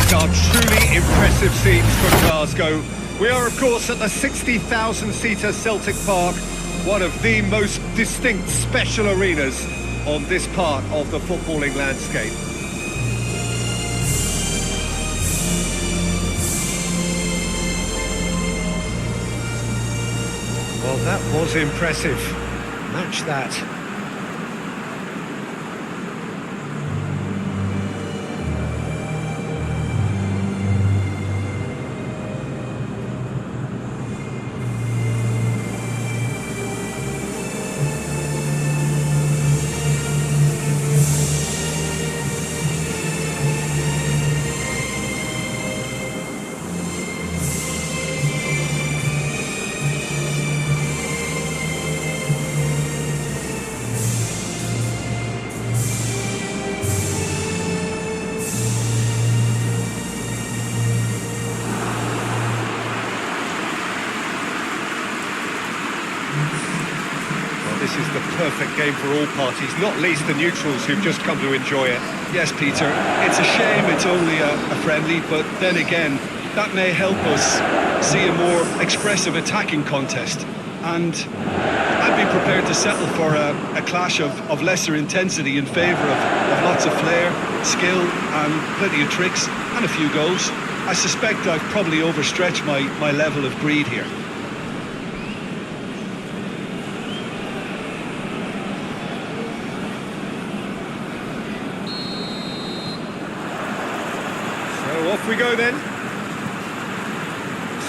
These are truly impressive scenes from Glasgow. We are, of course, at the 60,000-seater Celtic Park, one of the most distinct special arenas on this part of the footballing landscape. Well, that was impressive. Match that. This is the perfect game for all parties, not least the neutrals who've just come to enjoy it. Yes, Peter, it's a shame it's only a friendly, but then again, that may help us see a more expressive attacking contest. And I'd be prepared to settle for a clash of lesser intensity in favour of lots of flair, skill, and plenty of tricks, and a few goals. I suspect I've probably overstretched my level of greed here. Off we go then.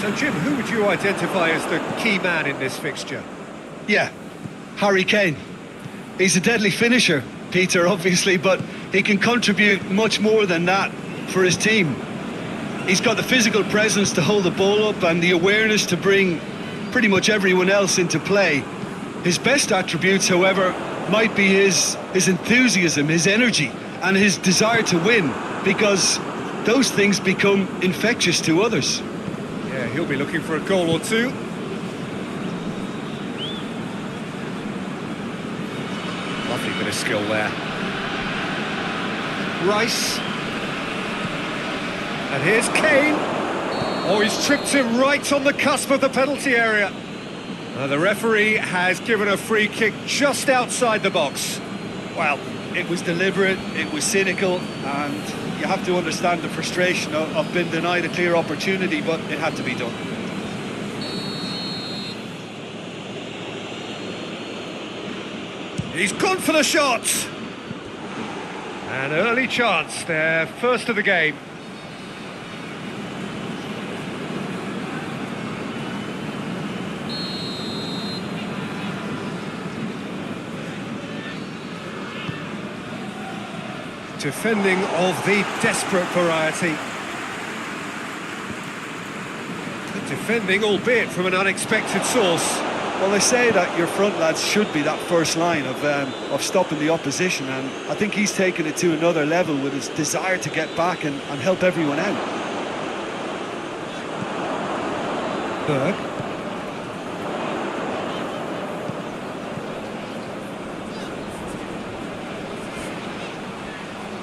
So Jim, who would you identify as the key man in this fixture? Yeah, Harry Kane. He's a deadly finisher, Peter, obviously, but he can contribute much more than that for his team. He's got the physical presence to hold the ball up and the awareness to bring pretty much everyone else into play. His best attributes, however, might be his enthusiasm, his energy, and his desire to win, because those things become infectious to others. Yeah, he'll be looking for a goal or two. Lovely bit of skill there. Rice. And here's Kane. Oh, he's tripped him right on the cusp of the penalty area. The referee has given a free kick just outside the box. Well, it was deliberate, it was cynical, and you have to understand the frustration of being denied a clear opportunity, but it had to be done. He's gone for the shot. An early chance there, first of the game. Defending of the desperate variety. Defending, albeit from an unexpected source. Well, they say that your front lads should be that first line of stopping the opposition, and I think he's taken it to another level with his desire to get back and help everyone out. Berg.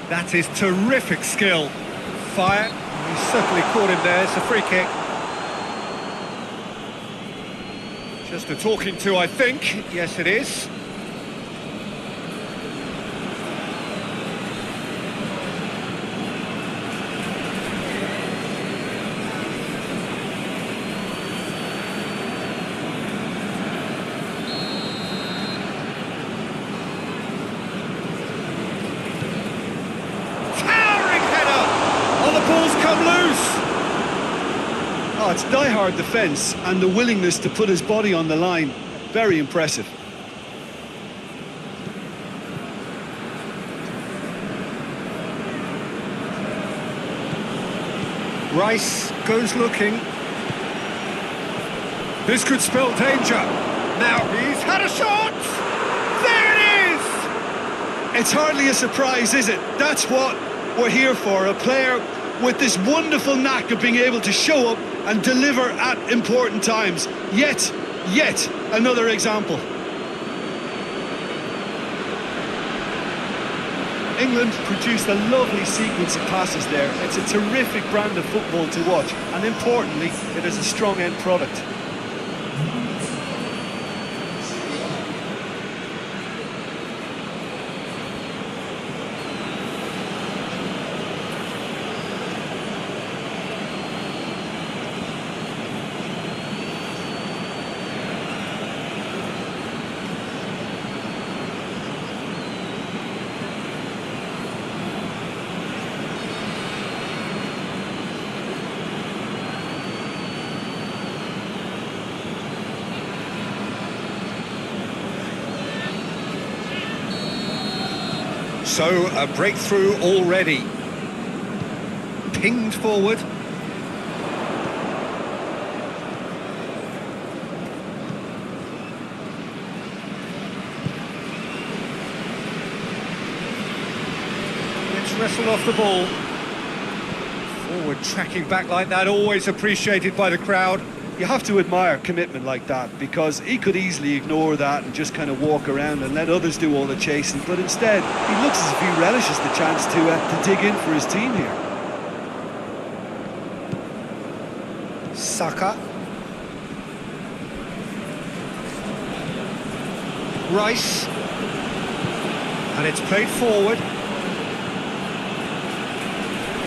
That is terrific skill. Fire. He certainly caught him there. It's a free kick. Just a talking to, I think. Yes, it is. Oh, it's die-hard defence and the willingness to put his body on the line. Very impressive. Rice goes looking. This could spell danger. Now he's had a shot! There it is! It's hardly a surprise, is it? That's what we're here for. A player with this wonderful knack of being able to show up and deliver at important times. Yet another example. England produced a lovely sequence of passes there. It's a terrific brand of football to watch, and importantly, it is a strong end product. So, a breakthrough already. Pinged forward. Let's wrestle off the ball. Forward tracking back like that, always appreciated by the crowd. You have to admire commitment like that, because he could easily ignore that and just kind of walk around and let others do all the chasing, but instead he looks as if he relishes the chance to dig in for his team here. Saka. Rice. And it's played forward.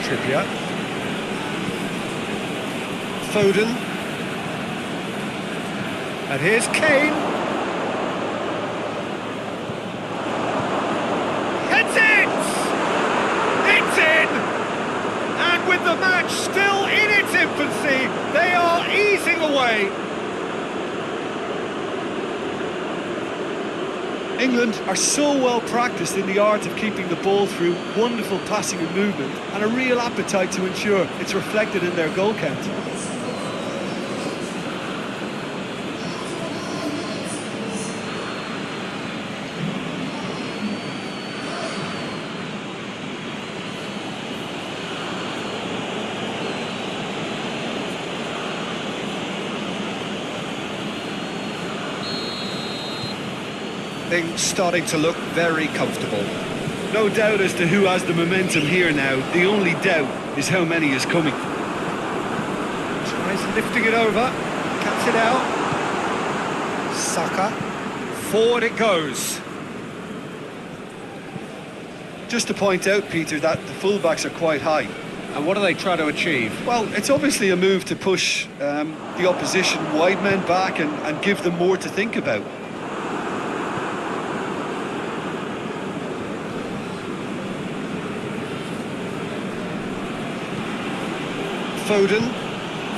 Trippier. Foden. And here's Kane. Heads it! It's in! And with the match still in its infancy, they are easing away. England are so well practiced in the art of keeping the ball through wonderful passing and movement, and a real appetite to ensure it's reflected in their goal count. Things starting to look very comfortable. No doubt as to who has the momentum here now. The only doubt is how many is coming. Tries lifting it over, cuts it out. Saka, forward it goes. Just to point out, Peter, that the fullbacks are quite high. And what are they trying to achieve? Well, it's obviously a move to push the opposition wide men back and give them more to think about.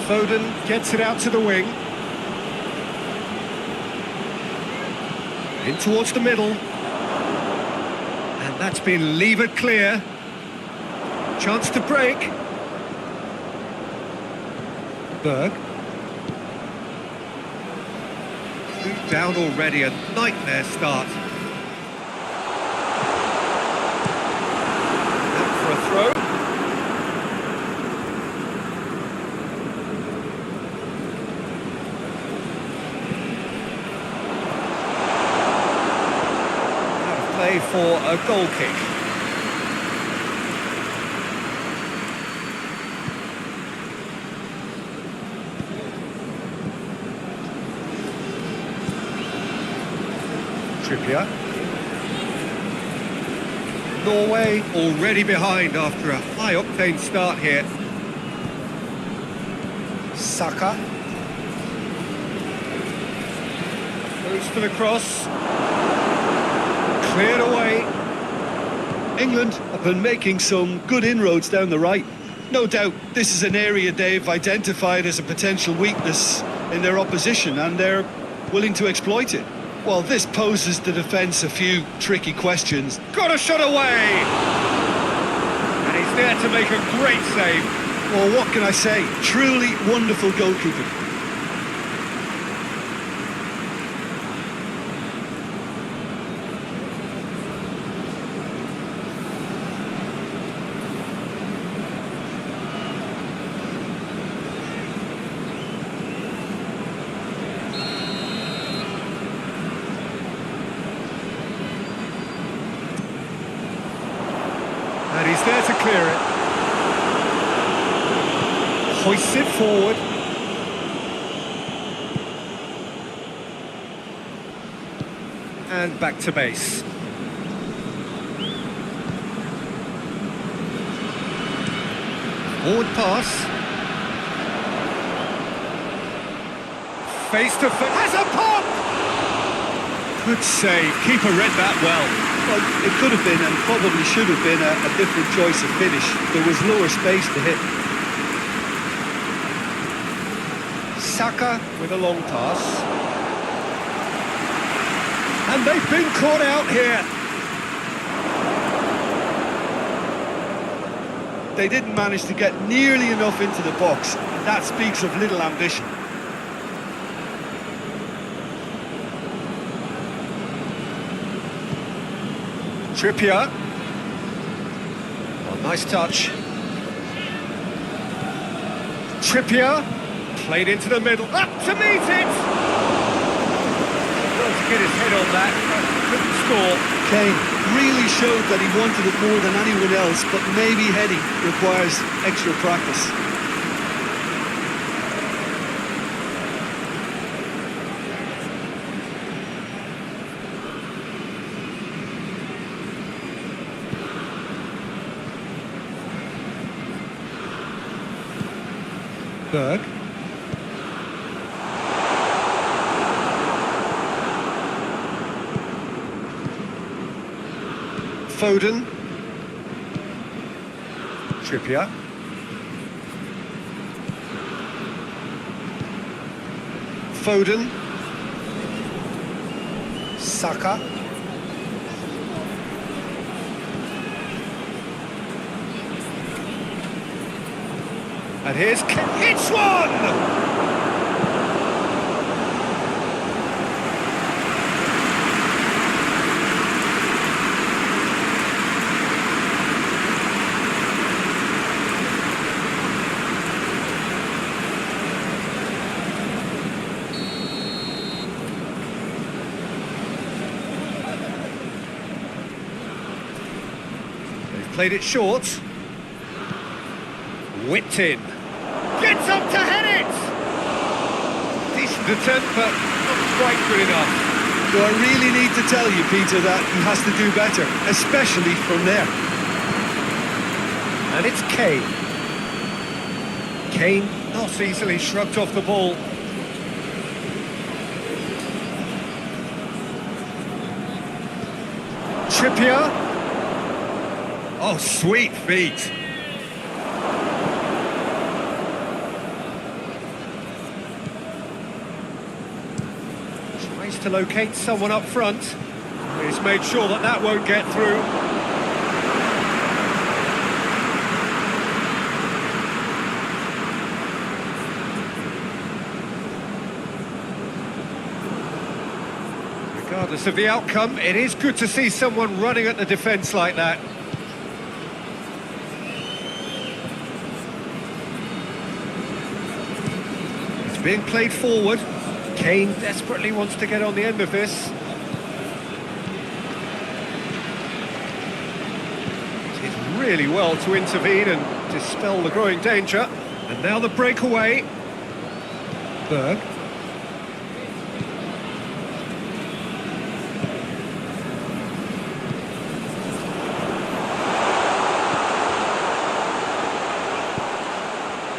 Foden gets it out to the wing. In towards the middle. And that's been levered clear. Chance to break. Berg. Down already, a nightmare start. Out for a throw. For a goal kick. Trippier. Norway already behind after a high-octane start here. Saka. Goes for the cross. Cleared away. England have been making some good inroads down the right. No doubt this is an area they've identified as a potential weakness in their opposition, and they're willing to exploit it. Well, this poses the defence a few tricky questions. Got a shot away! And he's there to make a great save. Well, what can I say? Truly wonderful goalkeeping. Hoists it forward. And back to base. Forward pass. Face to face. Has a pop! Good save. Keeper read that well. Well, it could have been and probably should have been a different choice of finish. There was lower space to hit. Saka with a long pass. And they've been caught out here. They didn't manage to get nearly enough into the box. That speaks of little ambition. Trippier. Oh, nice touch. Trippier. Played into the middle. Up to meet it! Got to get his head on that. Couldn't score. Kane really showed that he wanted it more than anyone else, but maybe heading requires extra practice. Berg. Foden. Trippier. Foden. Saka. And here's hits one! Played it short. Whipped in. Gets up to head it! Decent attempt, but not quite good enough. Do I really need to tell you, Peter, that he has to do better, especially from there? And it's Kane. Kane not easily shrugged off the ball. Trippier. Oh, sweet feet. Tries to locate someone up front. He's made sure that that won't get through. Regardless of the outcome, it is good to see someone running at the defence like that. Being played forward. Kane desperately wants to get on the end of this. Did really well to intervene and dispel the growing danger. And now the breakaway. Berg.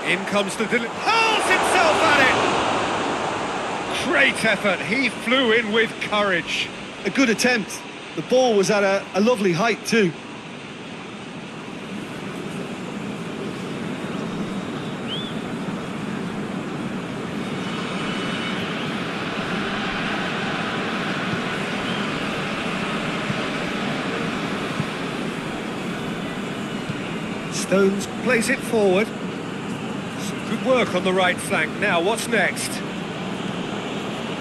In comes the hurls himself at it! Great effort, he flew in with courage. A good attempt. The ball was at a lovely height too. Stones plays it forward. Good work on the right flank. Now, what's next?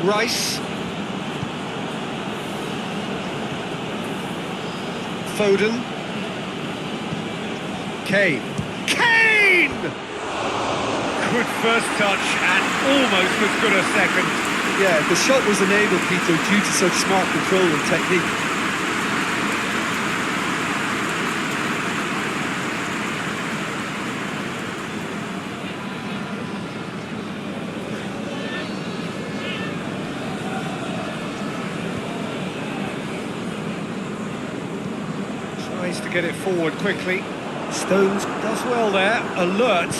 Rice. Foden. Kane. Kane! Good first touch and almost as good a second. Yeah, the shot was enabled, Peter, due to such smart control and technique. Tries to get it forward quickly. Stones does well there, alert.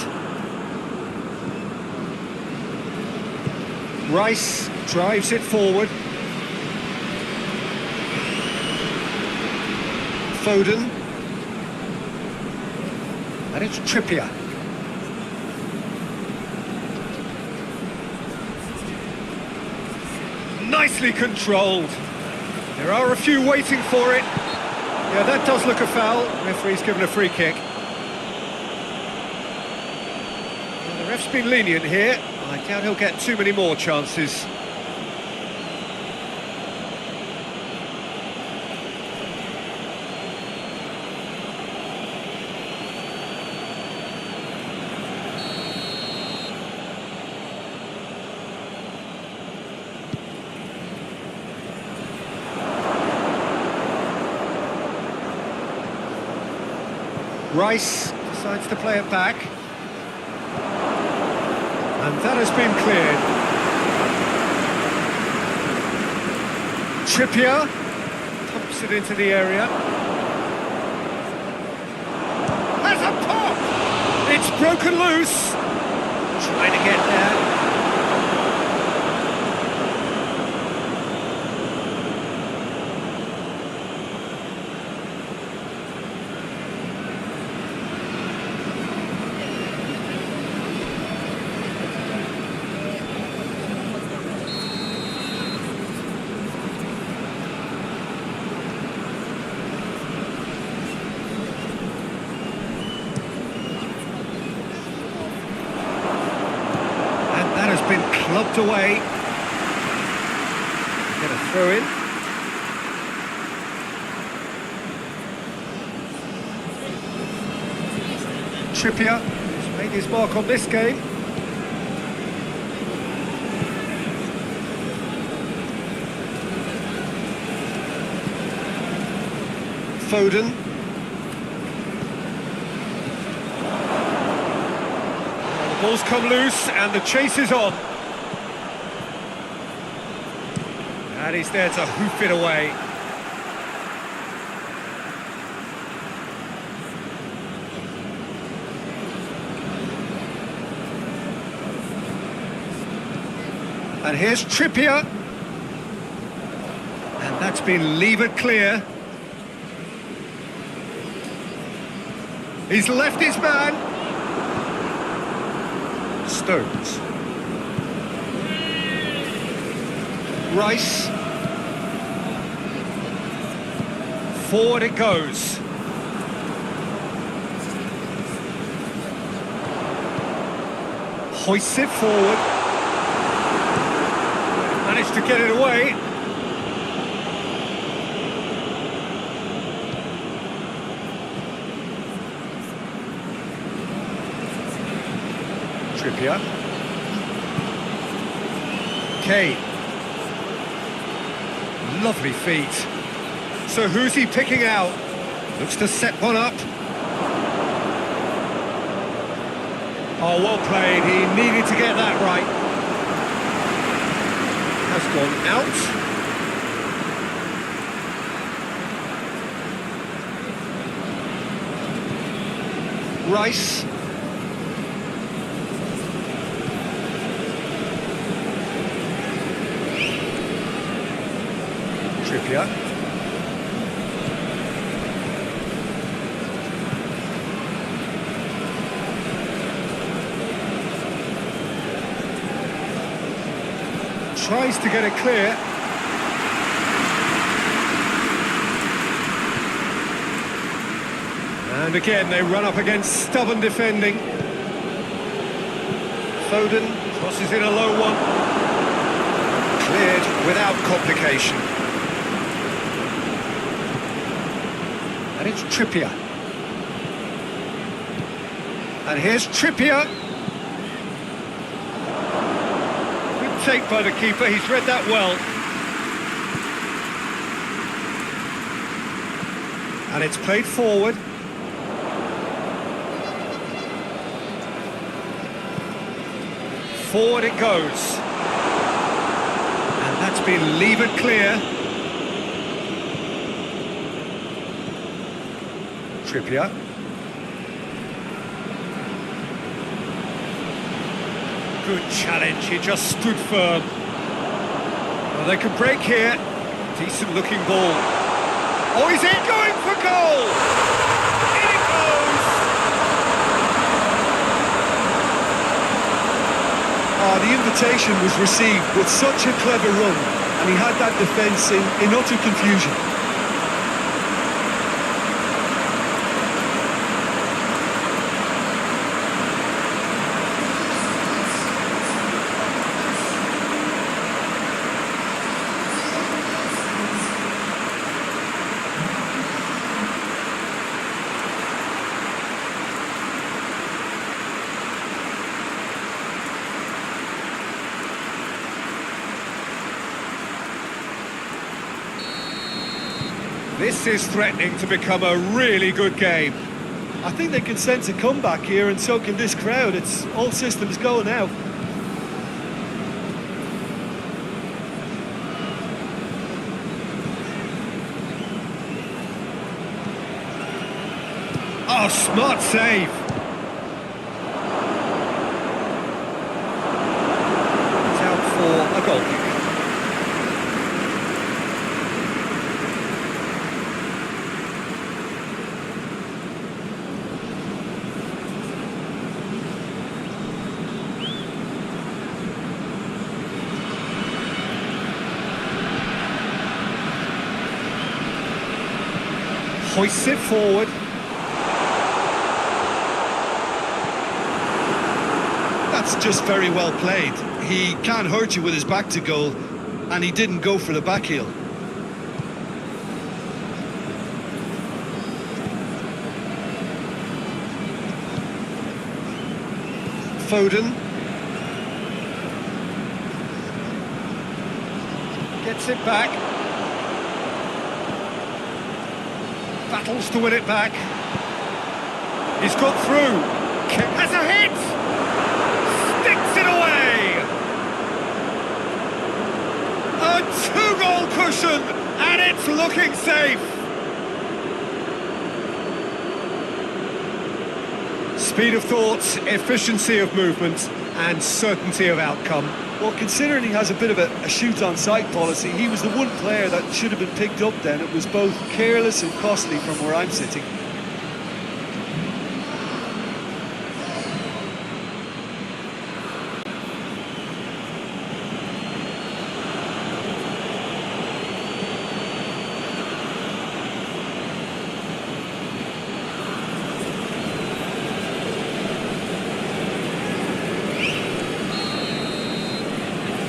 Rice drives it forward. Foden. And it's Trippier. Nicely controlled. There are a few waiting for it. Yeah, that does look a foul. Referee's given a free kick. Well, the ref's been lenient here. I doubt he'll get too many more chances. Rice decides to play it back. And that has been cleared. Trippier pumps it into the area. Has a pop! It's broken loose. Trying to get there. Been clubbed away. Get a throw in. Trippier has made his mark on this game. Foden. Ball's come loose and the chase is on. And he's there to hoof it away. And here's Trippier. And that's been levered clear. He's left his man. Stones. Rice. Forward it goes. Hoists it forward. Managed to get it away. Trippier. Kane. Lovely feet. So who's he picking out? Looks to set one up. Oh, well played. He needed to get that right. Has gone out. Rice. Trippier. Tries to get it clear. And again, they run up against stubborn defending. Foden crosses in a low one. Cleared without complication. And it's Trippier. And here's Trippier. Good take by the keeper, he's read that well. And it's played forward. Forward it goes. And that's been levered clear. Trippier. Good challenge, he just stood firm. Well, they could break here. Decent looking ball. Oh, is it going for goal? In it goes! Oh, the invitation was received with such a clever run, and he had that defence in utter confusion. This is threatening to become a really good game. I think they can sense a comeback here, and so can this crowd. It's all systems go now. Oh, smart save. It's out for a goal kick. Hoists it forward. That's just very well played. He can't hurt you with his back to goal, and he didn't go for the back heel. Foden. Gets it back. Battles to win it back. He's got through. Has a hit! Sticks it away! A two-goal cushion, and it's looking safe. Speed of thought, efficiency of movement, and certainty of outcome. Well, considering he has a bit of a shoot-on-sight policy, he was the one player that should have been picked up then. It was both careless and costly from where I'm sitting.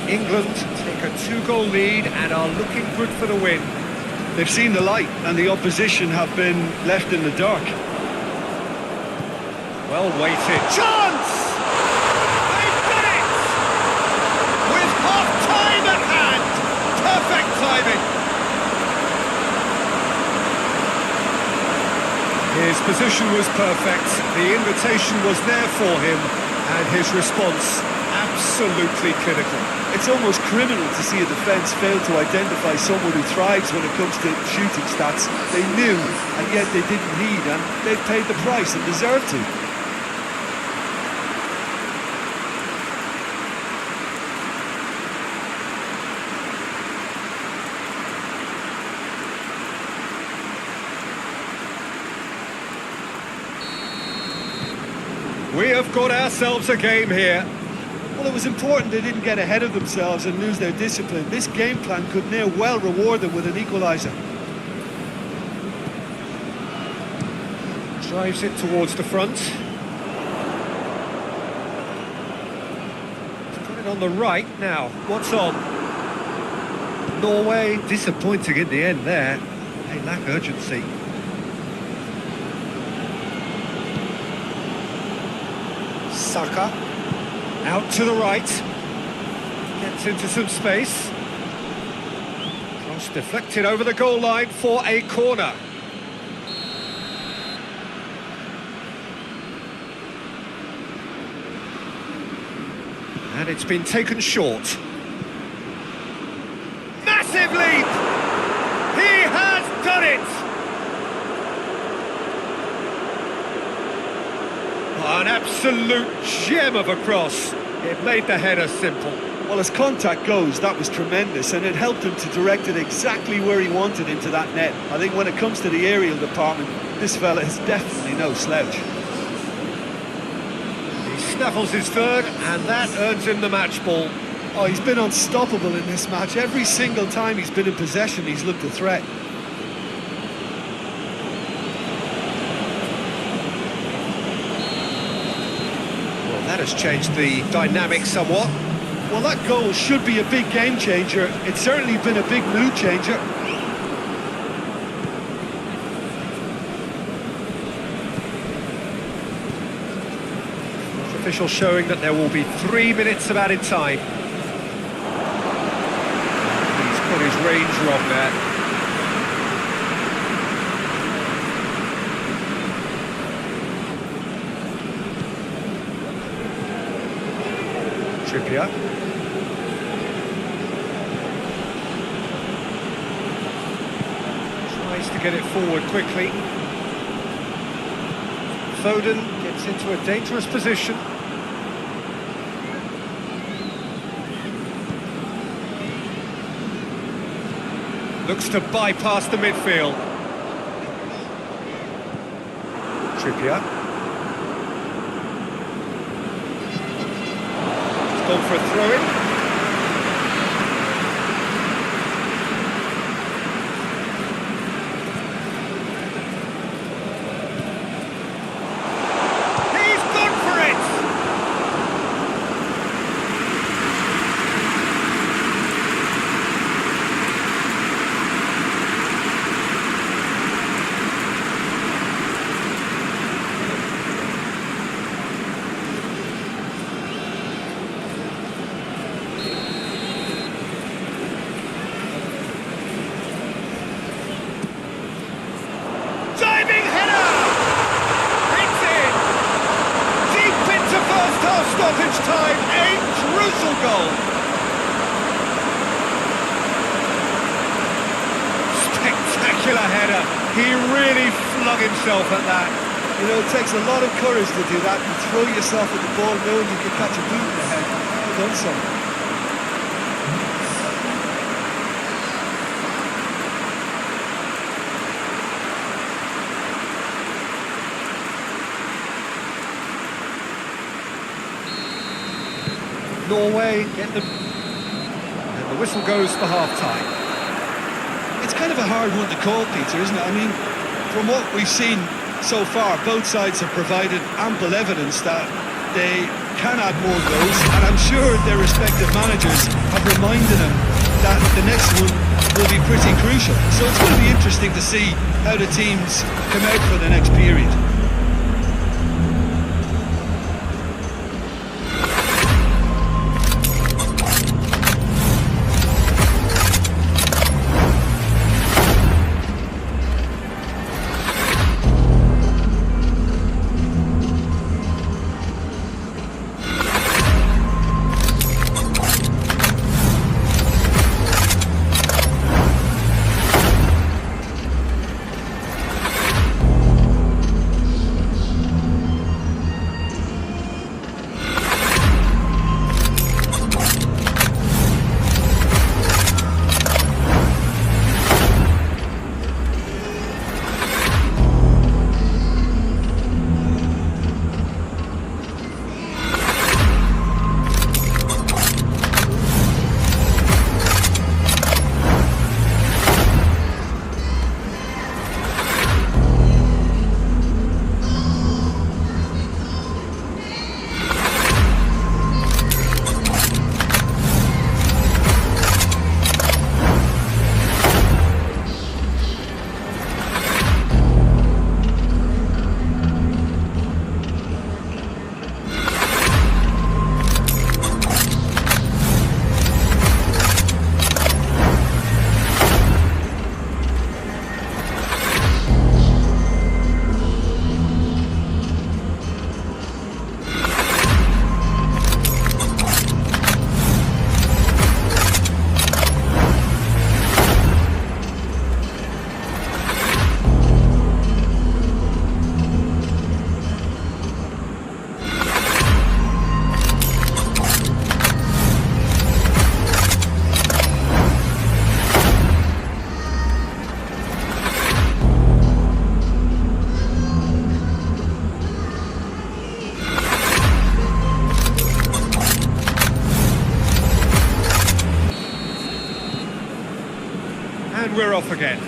England take a two-goal lead and are looking good for the win. They've seen the light, and the opposition have been left in the dark. Well weighted. Chance! They've done it! With half-time at hand. Perfect timing. His position was perfect. The invitation was there for him, and his response absolutely clinical. It's almost criminal to see a defence fail to identify someone who thrives when it comes to shooting stats. They knew, and yet they didn't heed, and they paid the price and deserved to. We have got ourselves a game here. Well, it was important they didn't get ahead of themselves and lose their discipline. This game plan could now well reward them with an equaliser. Drives it towards the front. He's got it on the right now. What's on? Norway disappointing in the end there. They lack urgency. Saka. Out to the right. Gets into some space. Cross deflected over the goal line for a corner. And it's been taken short. Massive leap! He has done it! absolute gem of a cross. It made the header simple. Well, as contact goes, that was tremendous, and it helped him to direct it exactly where he wanted into that net. I think when it comes to the aerial department, this fella is definitely no slouch. He snaffles his third, and that earns him the match ball. Oh, he's been unstoppable in this match. Every single time he's been in possession, he's looked a threat. Well, that has changed the dynamic somewhat. Well, that goal should be a big game changer. It's certainly been a big mood changer. Official showing that there will be 3 minutes of added time. He's put his range wrong there. Trippier. Tries to get it forward quickly. Foden gets into a dangerous position. Looks to bypass the midfield. Trippier. He's gone for a throw-in. He's gone for it! Stoppage time, a crucial goal. Spectacular header. He really flung himself at that. You know, it takes a lot of courage to do that. You throw yourself at the ball knowing you can catch a boot in the head. You've done so. Norway get them, and the whistle goes for half-time. It's kind of a hard one to call, Peter, isn't it? I mean, from what we've seen so far, both sides have provided ample evidence that they can add more goals, and I'm sure their respective managers have reminded them that the next one will be pretty crucial. So it's going to be interesting to see how the teams come out for the next period. And we're off again.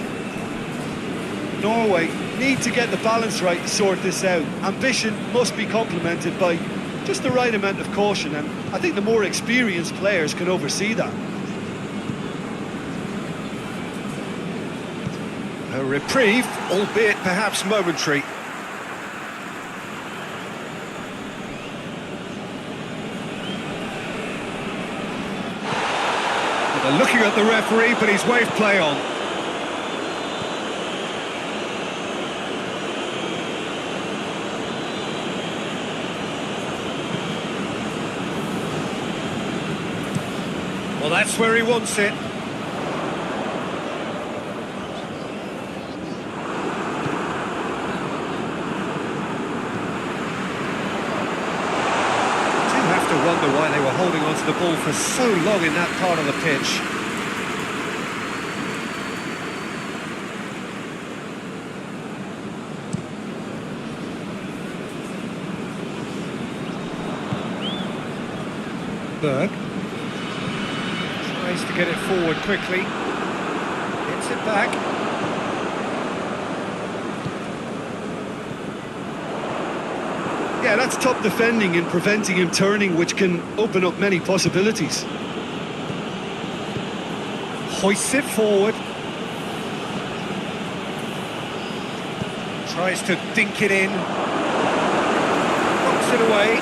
Norway need to get the balance right to sort this out. Ambition must be complemented by just the right amount of caution, and I think the more experienced players can oversee that. A reprieve, albeit perhaps momentary. They're looking at the referee, but he's waved play on. Well, that's where he wants it. I do wonder why they were holding onto the ball for so long in that part of the pitch. Berg tries to get it forward quickly, gets it back. Yeah, that's top defending and preventing him turning, which can open up many possibilities. Hoists it forward. Tries to dink it in. Knocks it away.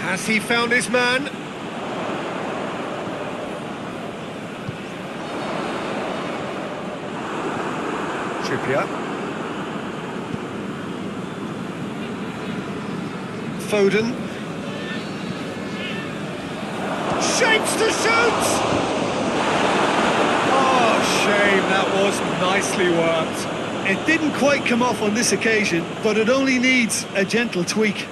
Has he found his man? Trippier. Foden. Shapes to shoot! Oh, shame, that was nicely worked. It didn't quite come off on this occasion, but it only needs a gentle tweak.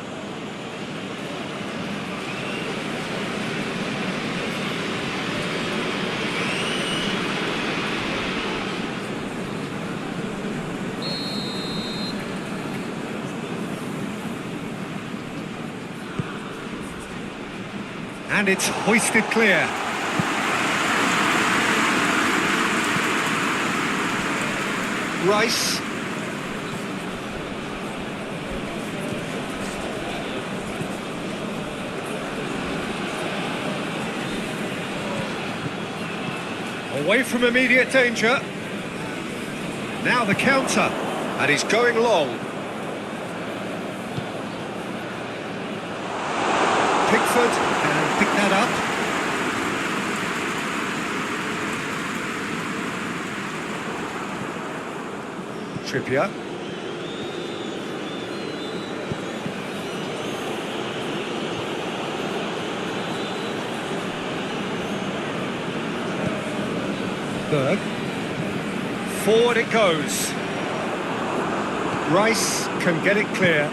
And it's hoisted clear. Rice. Away from immediate danger. Now the counter. And he's going long. Pickford. Pick that up. Trippier. Berg. Forward it goes. Rice can get it clear.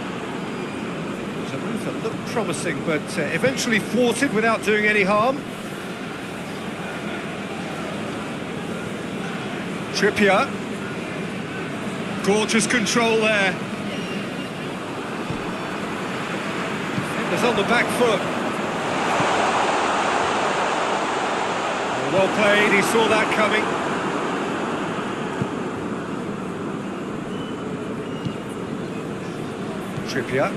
A move that looked promising, but eventually thwarted without doing any harm. Trippier. Gorgeous control there. Defenders on the back foot. Well played, he saw that coming. Trippier.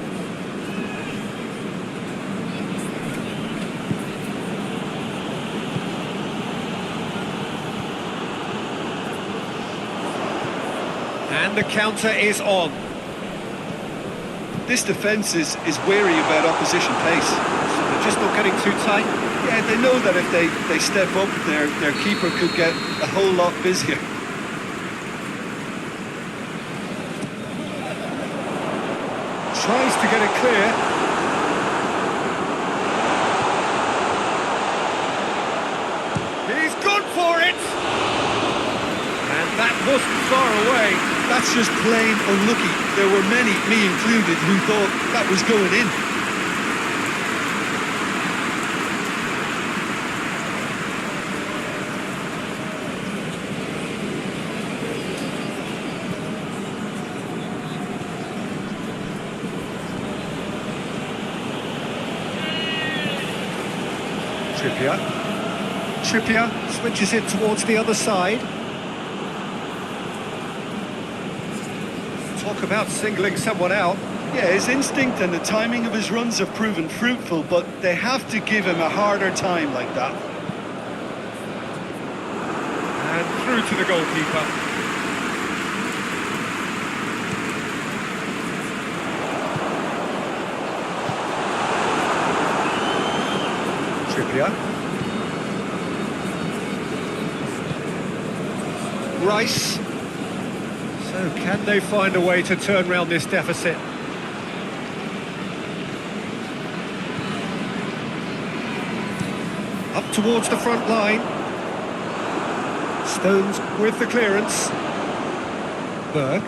And the counter is on. This defence is wary about opposition pace. So they're just not getting too tight. Yeah, they know that if they step up, their keeper could get a whole lot busier. Tries to get it clear. He's gone for it! And that wasn't far away. That's just plain unlucky. There were many, me included, who thought that was going in. Trippier. Trippier switches it towards the other side. Talk about singling someone out. Yeah, his instinct and the timing of his runs have proven fruitful, but they have to give him a harder time like that. And through to the goalkeeper. Trippier. Rice. So can they find a way to turn round this deficit? Up towards the front line. Stones with the clearance. Berg.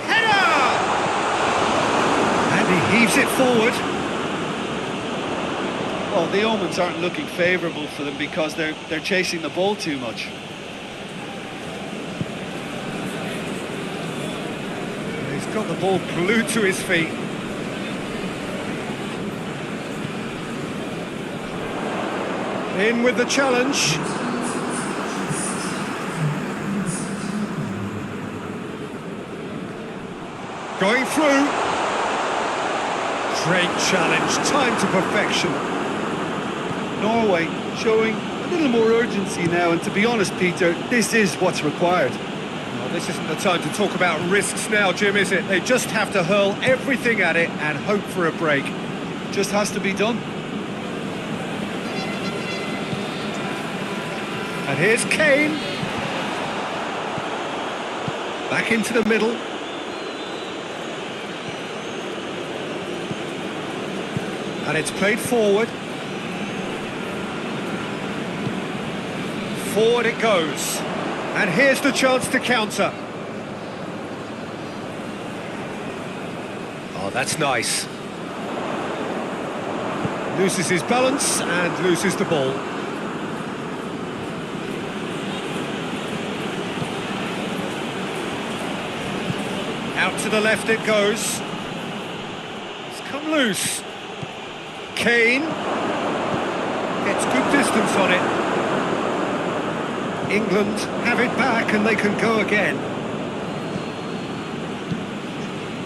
Header! And he heaves it forward. Well, the omens aren't looking favourable for them because they're chasing the ball too much. He's got the ball glued to his feet. In with the challenge. Going through. Great challenge, time to perfection. Norway showing a little more urgency now, and to be honest, Peter, this is what's required. Well, this isn't the time to talk about risks now, Jim, is it? They just have to hurl everything at it and hope for a break. Just has to be done. And here's Kane. Back into the middle. And it's played forward. Forward it goes. And here's the chance to counter. Oh, that's nice. Loses his balance and loses the ball. Out to the left it goes. It's come loose. Kane gets good distance on it. England have it back and they can go again.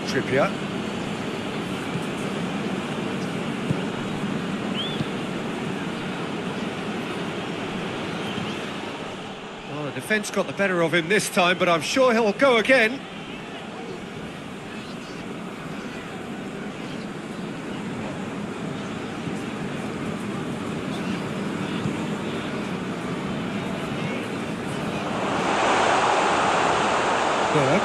Trippier. Well, the defence got the better of him this time, but I'm sure he'll go again. Berg.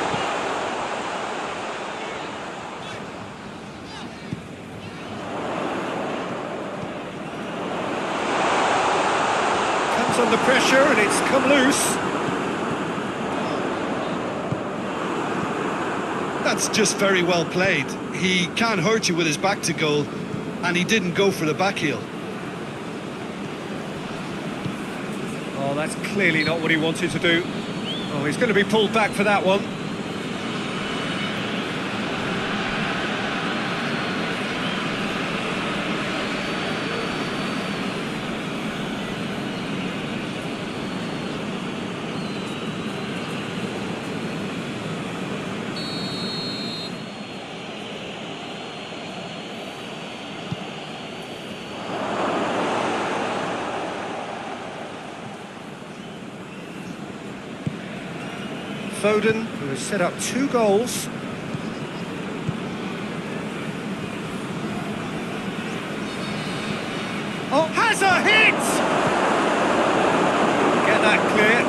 Comes under pressure and it's come loose. That's just very well played. He can't hurt you with his back to goal, and he didn't go for the back heel. Oh, that's clearly not what he wanted to do. Oh, he's going to be pulled back for that one. Foden, who has set up 2 goals. Oh, has a hit! Get that clear.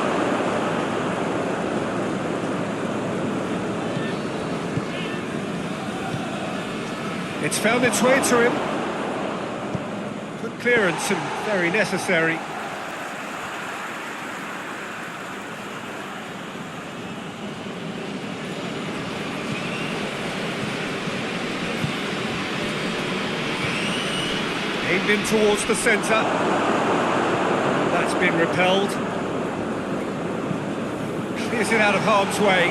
It's found its way to him. Good clearance and very necessary. Aimed in towards the centre. That's been repelled. Clears it out of harm's way.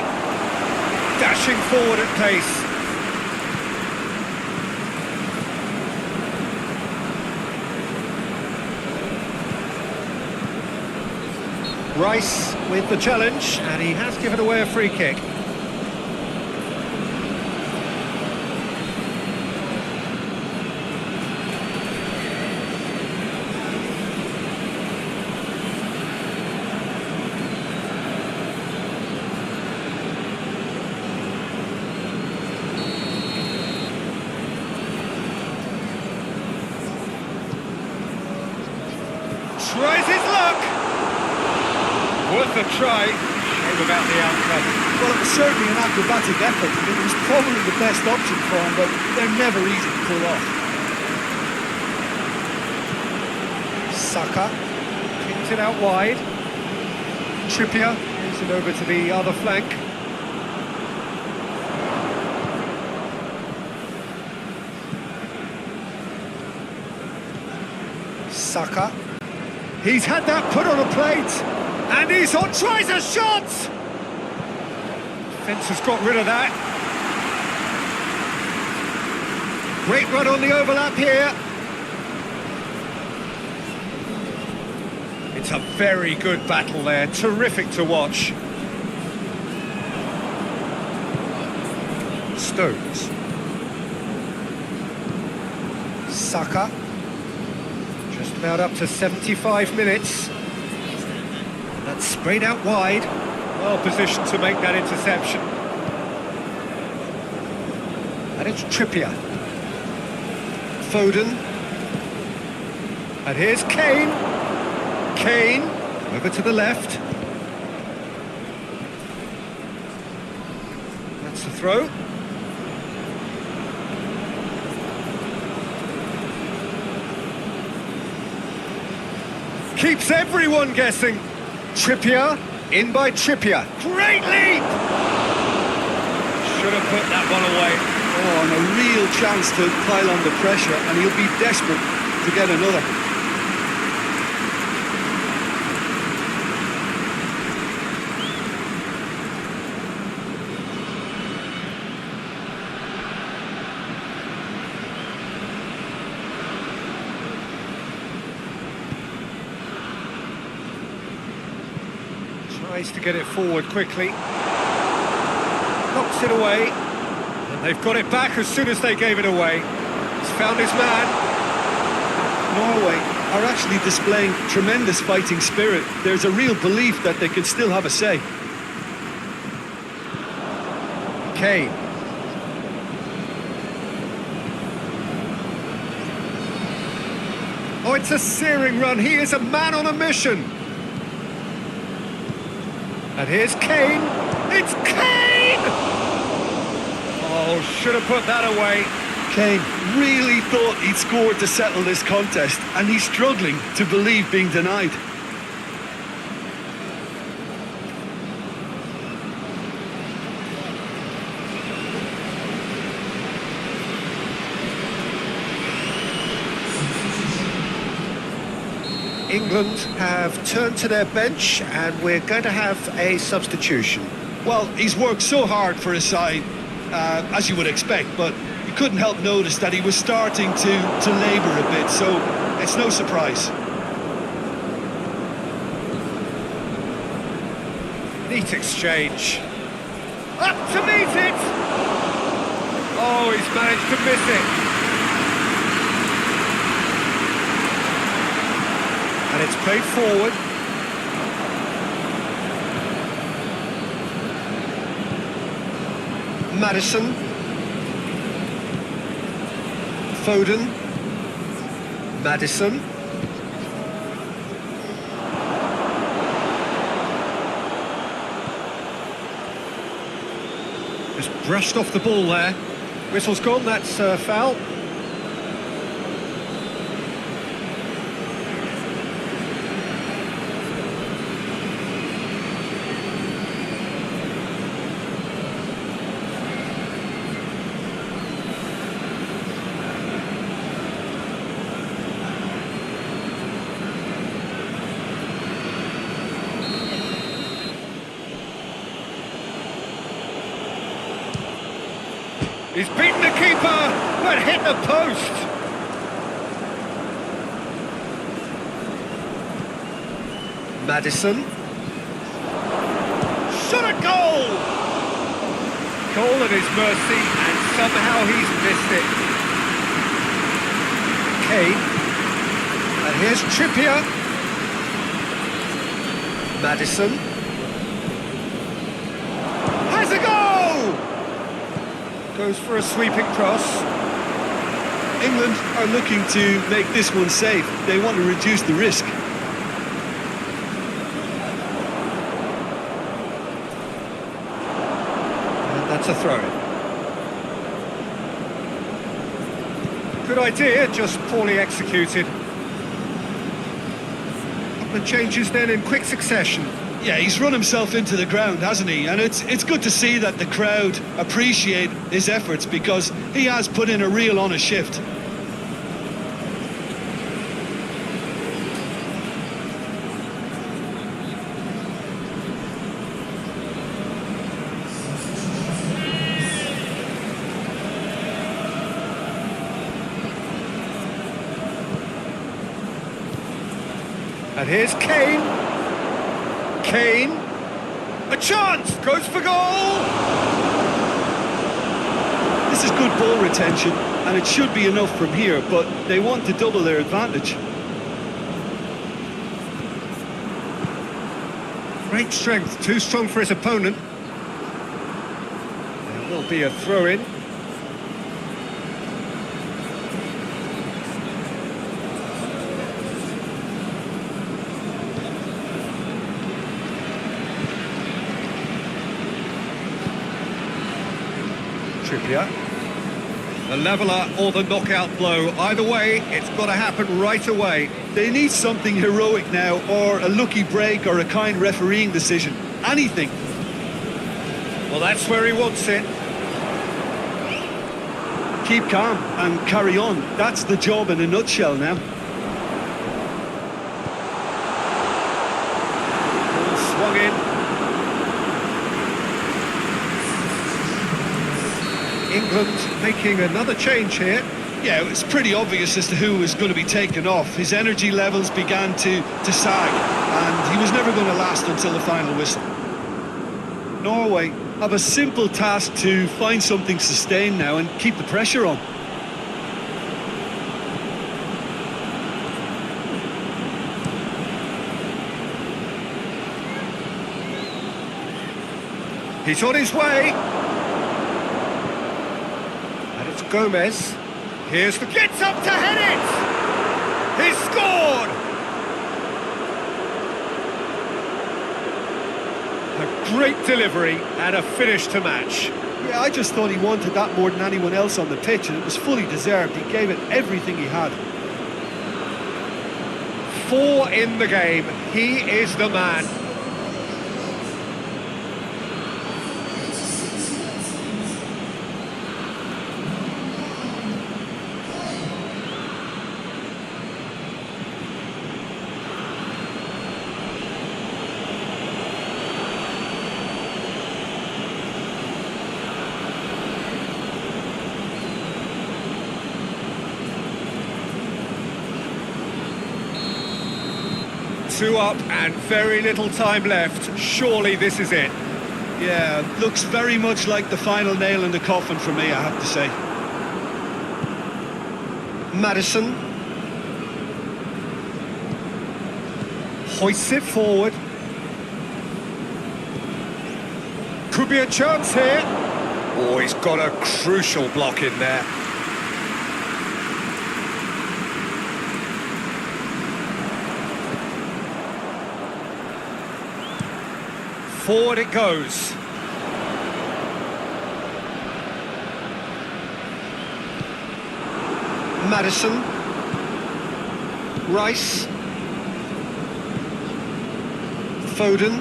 Dashing forward at pace. Rice with the challenge, and he has given away a free kick. Tries his luck! Worth a try. Shame about the outcome. Well, it was certainly an acrobatic effort. It was probably the best option for him, but they're never easy to pull off. Saka kicks it out wide. Trippier moves it over to the other flank. Saka. He's had that put on a plate, and he's on, tries a shot! Fence has got rid of that. Great run on the overlap here. It's a very good battle there, terrific to watch. Stones. Saka. Just about up to 75 minutes. That's sprayed out wide. Well positioned to make that interception. And it's Trippier. Foden. And here's Kane. Kane, over to the left. That's the throw. Keeps everyone guessing. Trippier, in by Trippier. Great leap! Should have put that one away. Oh, and a real chance to pile on the pressure, and he'll be desperate to get another. Tries to get it forward quickly. Knocks it away. And they've got it back as soon as they gave it away. He's found his man. Norway are actually displaying tremendous fighting spirit. There's a real belief that they can still have a say. Kane. Oh, it's a searing run. He is a man on a mission. And here's Kane. It's Kane! Oh, should have put that away. Kane really thought he'd scored to settle this contest, and he's struggling to believe being denied. England have turned to their bench, and we're going to have a substitution. Well, he's worked so hard for his side, as you would expect, but you couldn't help notice that he was starting to labour a bit, so it's no surprise. Neat exchange. Up to meet it! Oh, he's managed to miss it. And it's played forward. Madison. Foden. Madison. Just brushed off the ball there. Whistle's gone, that's foul. He's beaten the keeper, but hit the post. Madison. shot at goal! Goal at his mercy, and somehow he's missed it. Kane. And here's Trippier. Maddison. Has a goal! Goes for a sweeping cross. England are looking to make this one safe. They want to reduce the risk. And that's a throw-in. Good idea, just poorly executed. Couple of changes then in quick succession. Yeah, he's run himself into the ground, hasn't he? And it's good to see that the crowd appreciate his efforts, because he has put in a real honest shift. And here's Kane. Kane. A chance! Goes for goal! This is good ball retention, and it should be enough from here, but they want to double their advantage. Great strength, too strong for his opponent. There will be a throw-in. Trippier. The leveller or the knockout blow. Either way, it's got to happen right away. They need something heroic now, or a lucky break, or a kind refereeing decision. Anything. Well, that's where he wants it. Keep calm and carry on. That's the job in a nutshell now. Ball swung in. England making another change here. Yeah, it was pretty obvious as to who was going to be taken off. His energy levels began to sag, and he was never going to last until the final whistle. Norway have a simple task to find something sustained now and keep the pressure on. He's on his way. Gomez, here's the... Gets up to head it! He's scored! A great delivery and a finish to match. Yeah, I just thought he wanted that more than anyone else on the pitch, and it was fully deserved. He gave it everything he had. 4 in the game. He is the man. Two up and very little time left. Surely this is it. Yeah, looks very much like the final nail in the coffin for me, I have to say. Maddison. Hoists it forward. Could be a chance here. Oh, he's got a crucial block in there. Forward it goes. Maddison. Rice. Foden.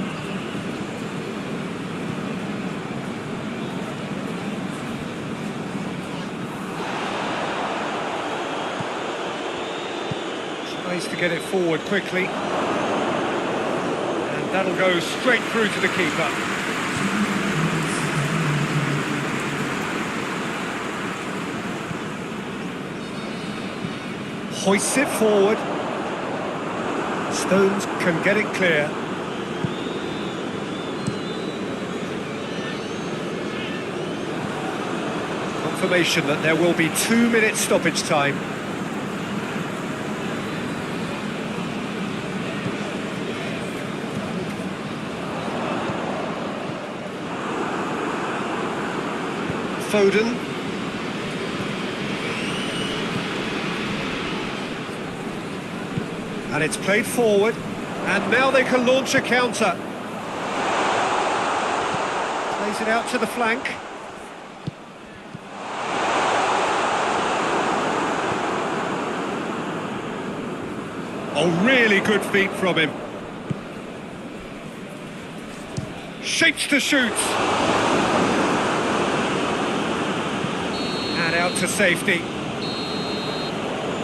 Tries to get it forward quickly. That'll go straight through to the keeper. Hoists it forward. Stones can get it clear. confirmation that there will be 2 minutes stoppage time. Foden. And it's played forward, and now they can launch a counter. Plays it out to the flank. Oh, really good feet from him. Shapes to shoot. And out to safety.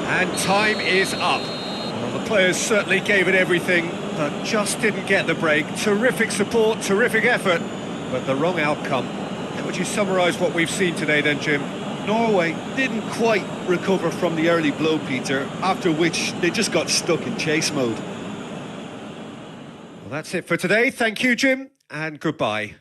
And time is up. Well, the players certainly gave it everything, but just didn't get the break. Terrific support, terrific effort, but the wrong outcome. How would you summarise what we've seen today then, Jim? Norway didn't quite recover from the early blow, Peter, after which they just got stuck in chase mode. Well, that's it for today. Thank you, Jim, and goodbye.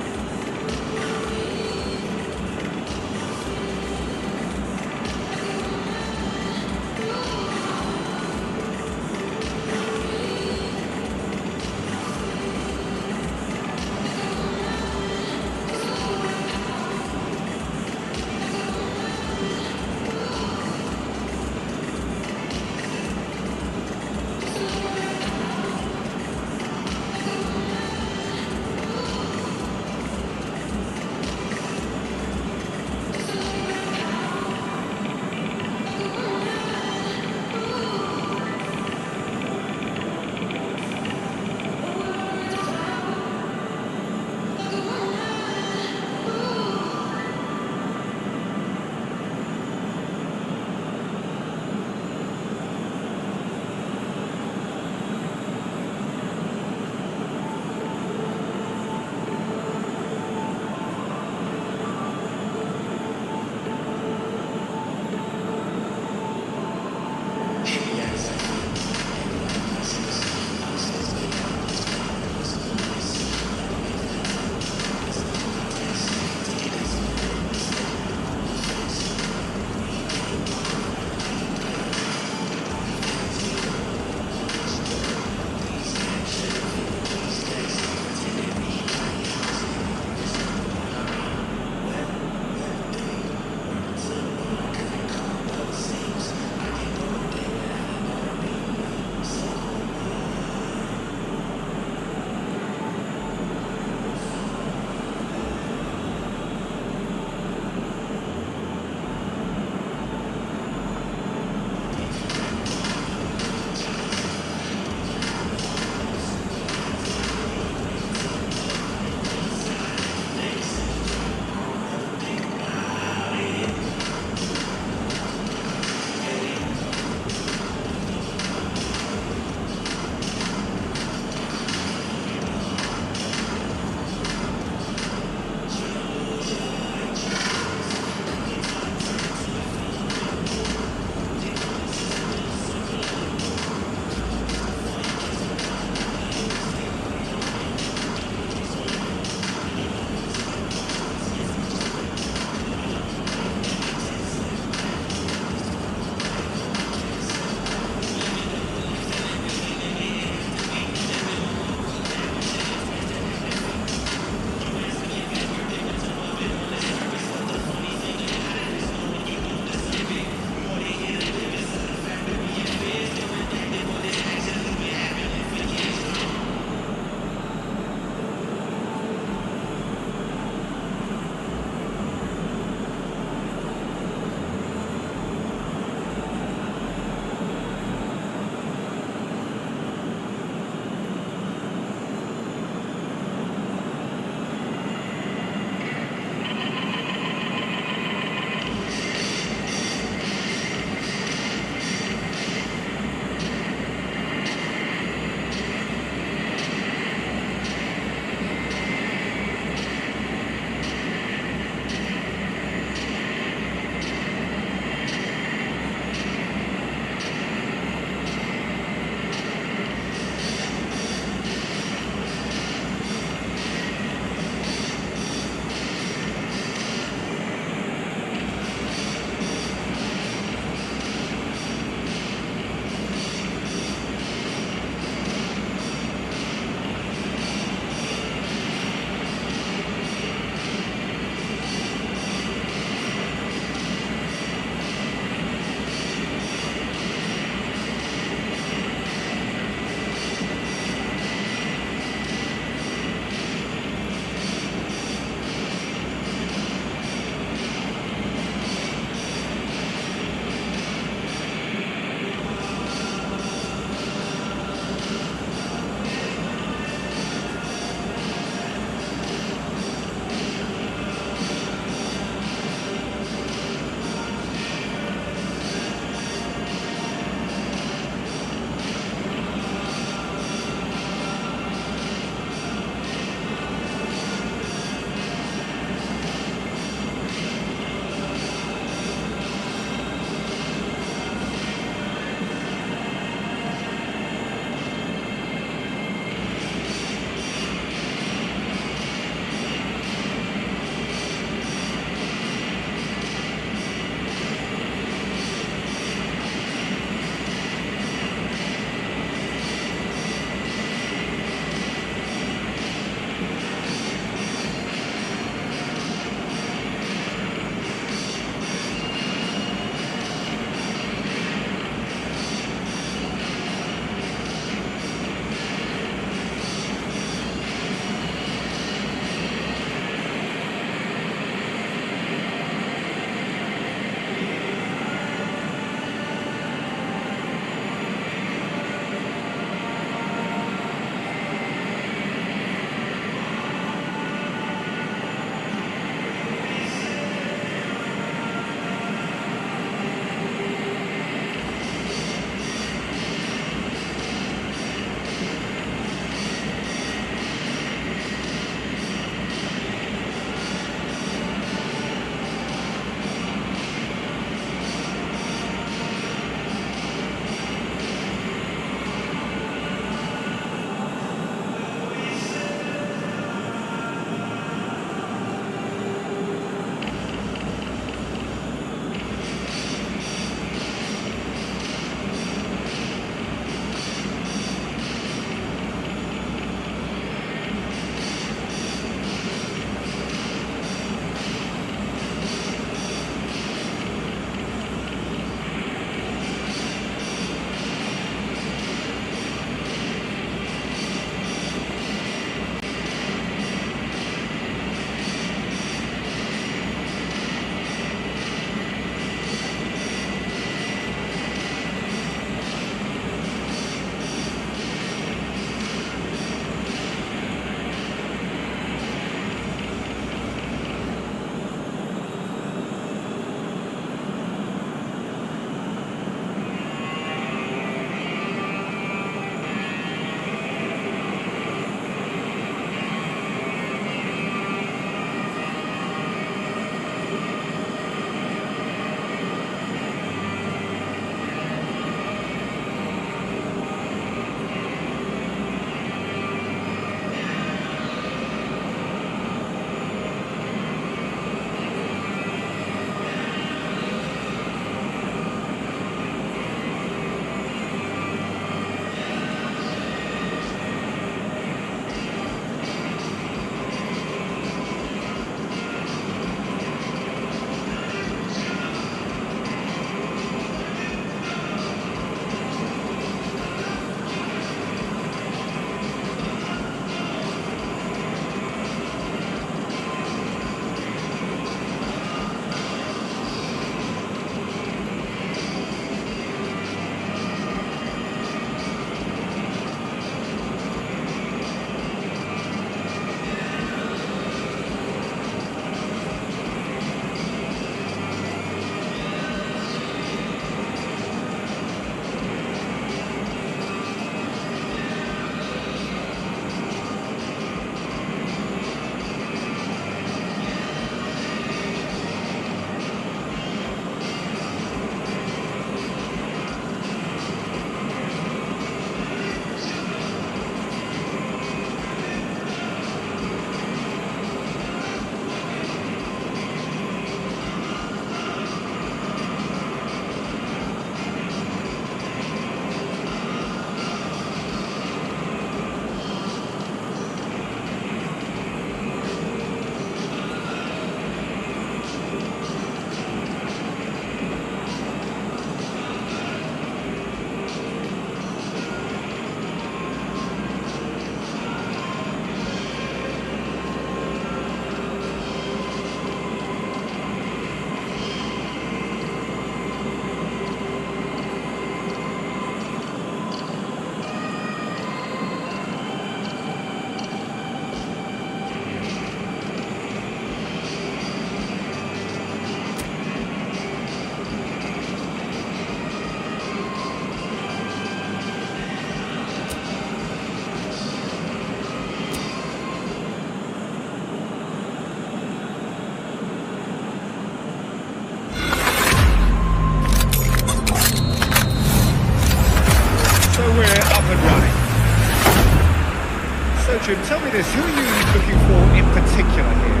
Jim, tell me this, who are you looking for in particular here?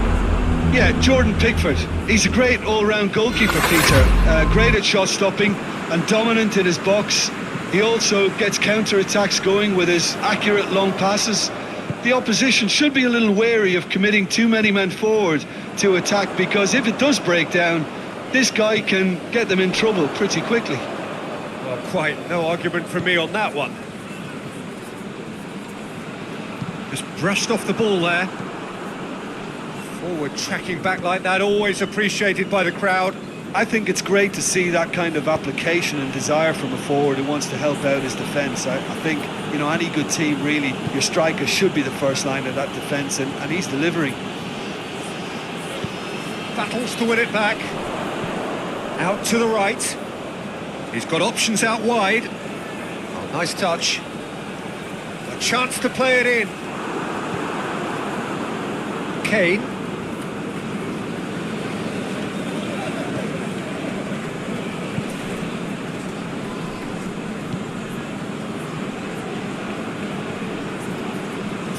Yeah, Jordan Pickford. He's a great all-round goalkeeper, Peter. Great at shot stopping and dominant in his box. He also gets counter-attacks going with his accurate long passes. The opposition should be a little wary of committing too many men forward to attack, because if it does break down, this guy can get them in trouble pretty quickly. Well, quite no argument from me on that one. Just brushed off the ball there. Forward tracking back like that, always appreciated by the crowd. I think it's great to see that kind of application and desire from a forward who wants to help out his defence. I think, you know, any good team, really, your striker should be the first line of that defence, and he's delivering. Battles to win it back. Out to the right. He's got options out wide. Oh, nice touch. A chance to play it in. Kane.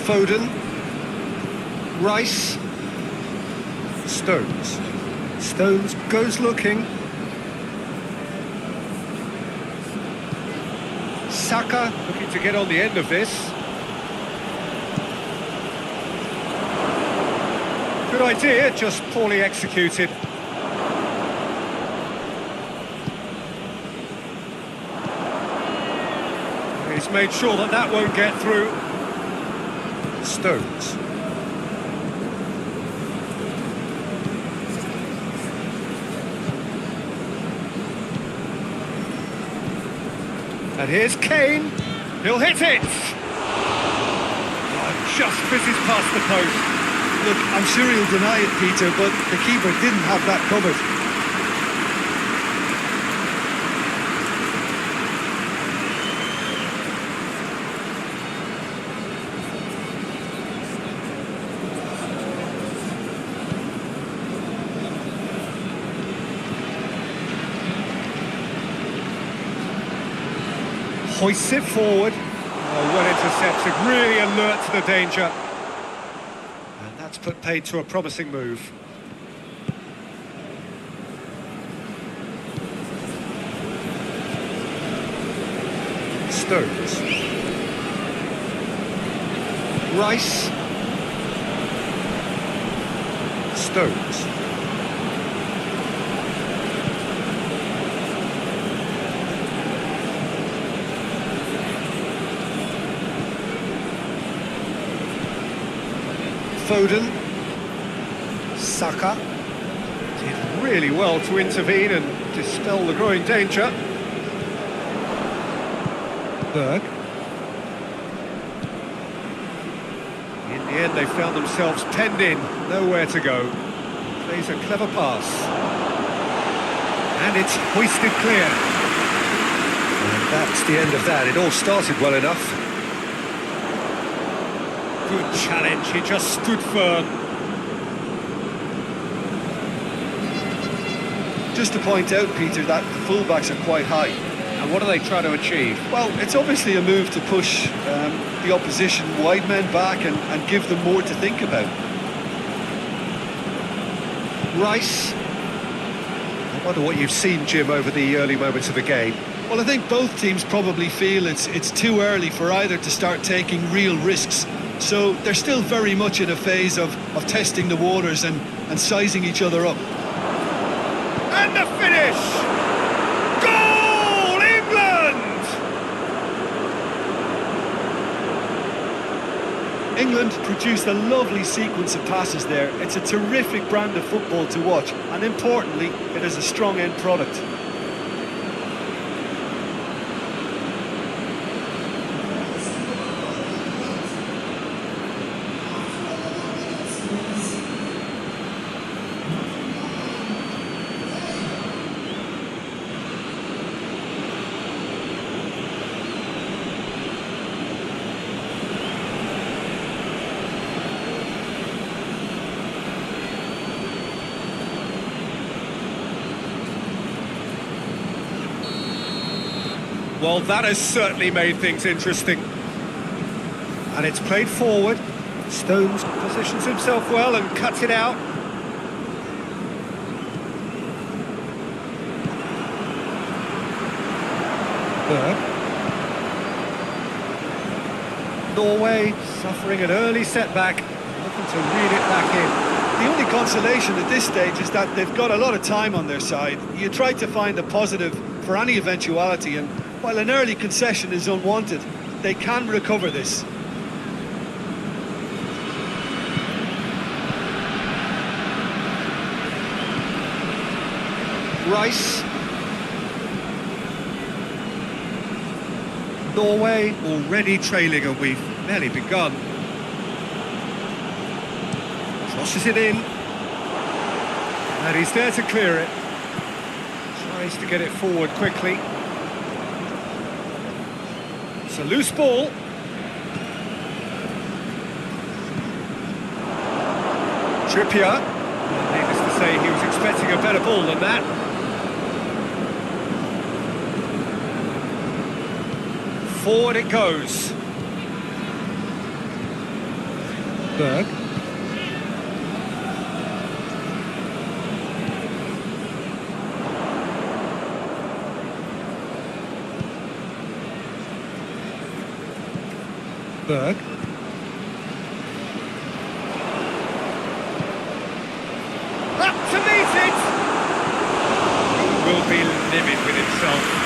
Foden, Rice, Stones. Stones goes looking. Saka looking to get on the end of this. Good idea, just poorly executed. He's made sure that that won't get through. Stones. And here's Kane. He'll hit it. Oh, just fizzes past the post. Look, I'm sure he'll deny it, Peter, but the keeper didn't have that covered. Hoists it forward. Oh, well intercepted, really alert to the danger. And that's put paid to a promising move. Stones. Rice. Stones. Foden, Saka did really well to intervene and dispel the growing danger. Berg. In the end, they found themselves penned in, nowhere to go. Plays a clever pass. And it's hoisted clear. And that's the end of that. It all started well enough. Good challenge, he just stood firm. Just to point out, Peter, that the fullbacks are quite high. And what are they trying to achieve? Well, it's obviously a move to push the opposition wide men back and give them more to think about. Rice. I wonder what you've seen, Jim, over the early moments of the game. Well, I think both teams probably feel it's too early for either to start taking real risks. So they're still very much in a phase of testing the waters and sizing each other up. And the finish! Goal, England! England produced a lovely sequence of passes there. It's a terrific brand of football to watch, and importantly, it is a strong end product. Well, that has certainly made things interesting. And it's played forward. Stones positions himself well and cuts it out. Berg. Norway suffering an early setback, looking to read it back in. The only consolation at this stage is that they've got a lot of time on their side. You try to find a positive for any eventuality, and while an early concession is unwanted, they can recover this. Rice. Norway already trailing, and we've barely begun. Crosses it in. And he's there to clear it. Tries to get it forward quickly. It's a loose ball. Trippier. Needless to say, he was expecting a better ball than that. Forward it goes. Berg. Berg. Up to meet it! He will be livid with himself.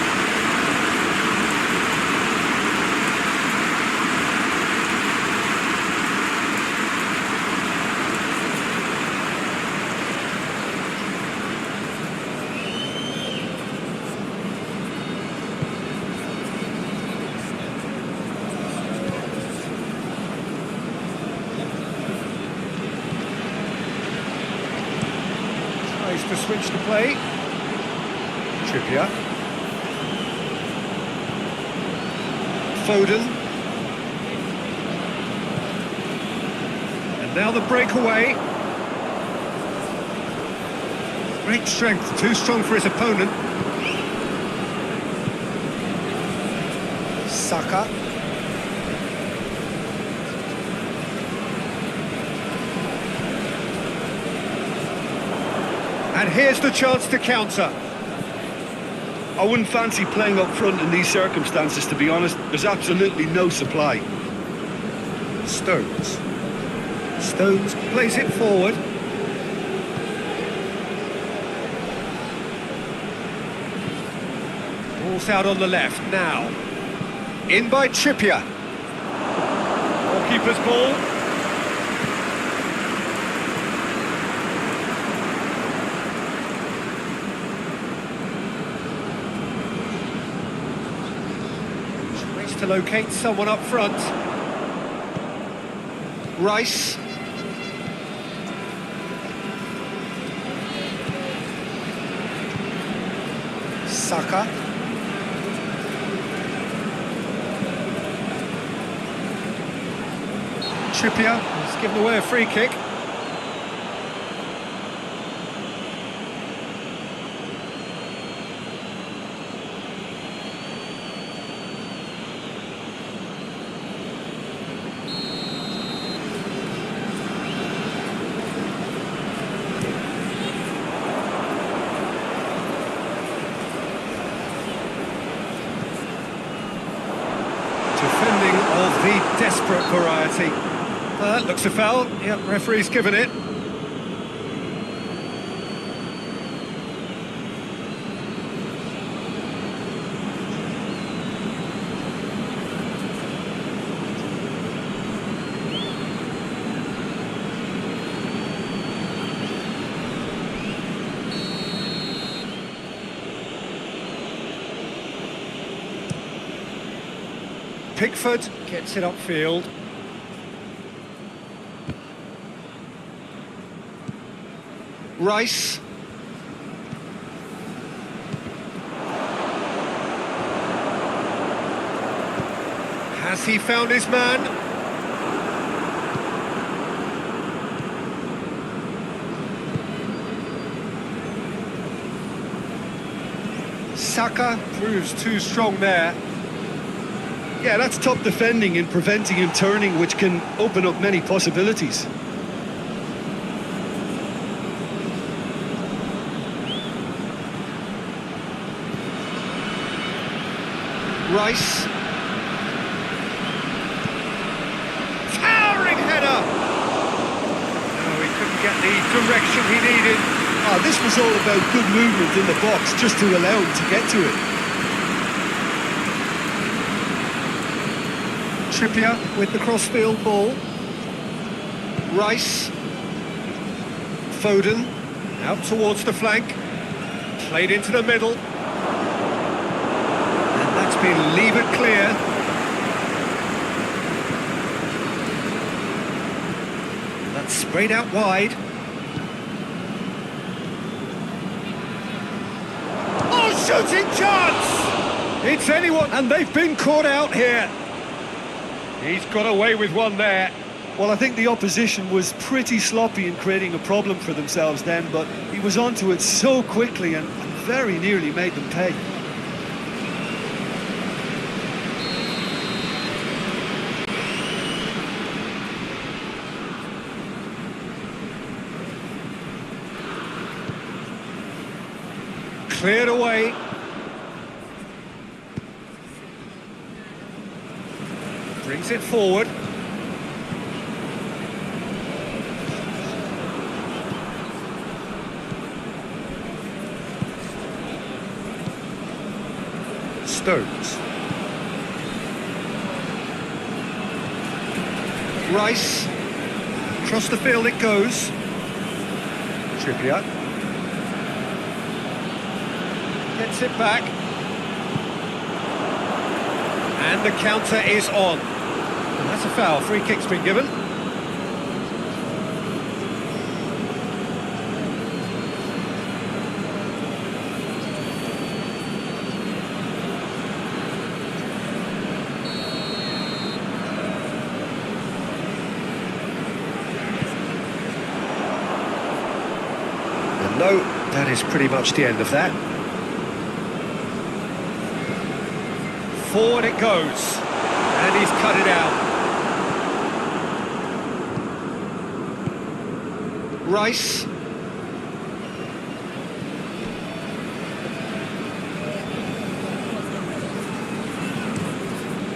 To switch the play. Trippier. Foden. And now the breakaway. Great strength, too strong for his opponent. Saka. And here's the chance to counter. I wouldn't fancy playing up front in these circumstances, to be honest. There's absolutely no supply. Stones. Stones plays it forward. Ball's out on the left now. In by Trippier. Goalkeeper's ball. To locate someone up front. Rice. Saka. Trippier has given away a free kick. Defending of the desperate variety. Looks a foul. Yep, referee's given it. Pickford gets it upfield. Rice. Has he found his man? Saka proves too strong there. Yeah, that's top defending and preventing him turning, which can open up many possibilities. Rice. Towering header! No, he couldn't get the direction he needed. Oh, this was all about good movement in the box, just to allow him to get to it. Trippier with the crossfield ball. Rice. Foden. Out towards the flank. Played into the middle. And that's been levered clear. That's sprayed out wide. Oh, shooting chance! It's anyone, and they've been caught out here. He's got away with one there. Well, I think the opposition was pretty sloppy in creating a problem for themselves then, but he was onto it so quickly and very nearly made them pay. Cleared away. Brings it forward. Stones. Rice. Across the field it goes. Trippier. Gets it back. And the counter is on. And that's a foul. Free kick's been given. And no, that is pretty much the end of that. Forward it goes, and he's cut it out. Rice.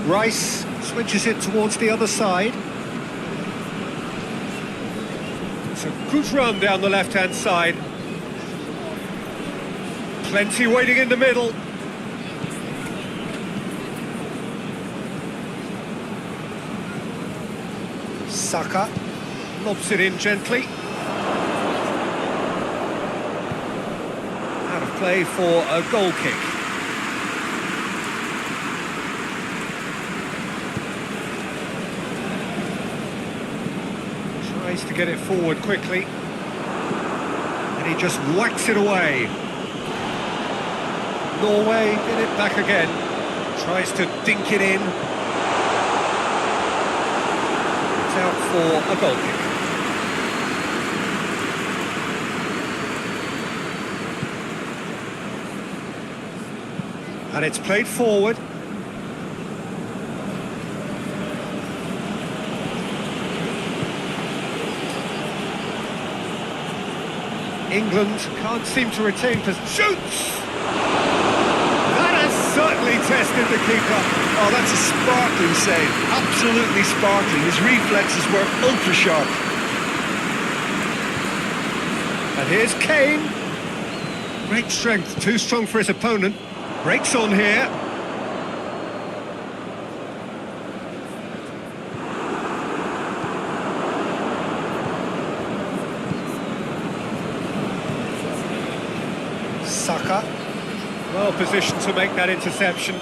Rice switches it towards the other side. It's a good run down the left-hand side. Plenty waiting in the middle. Saka lobs it in gently. Out of play for a goal kick. Tries to get it forward quickly. And he just whacks it away. Norway get it back again. Tries to dink it in. Out for a goal kick. And it's played forward. England can't seem to retain possession. Shoots! That has certainly tested the keeper. Oh, that's a sparkling save. Absolutely sparkling. His reflexes were ultra sharp. And here's Kane. Great strength, too strong for his opponent. Breaks on here. Saka. Well positioned to make that interception.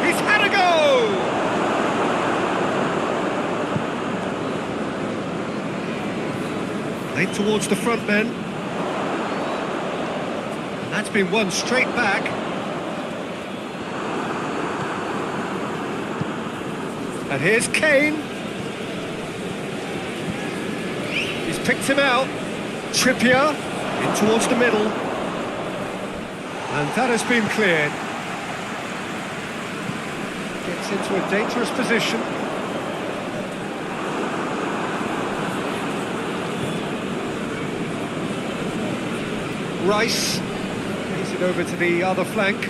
He's had a go! Played towards the front men. And that's been won straight back. And here's Kane. He's picked him out. Trippier in towards the middle. And that has been cleared. Gets into a dangerous position. Rice plays it over to the other flank.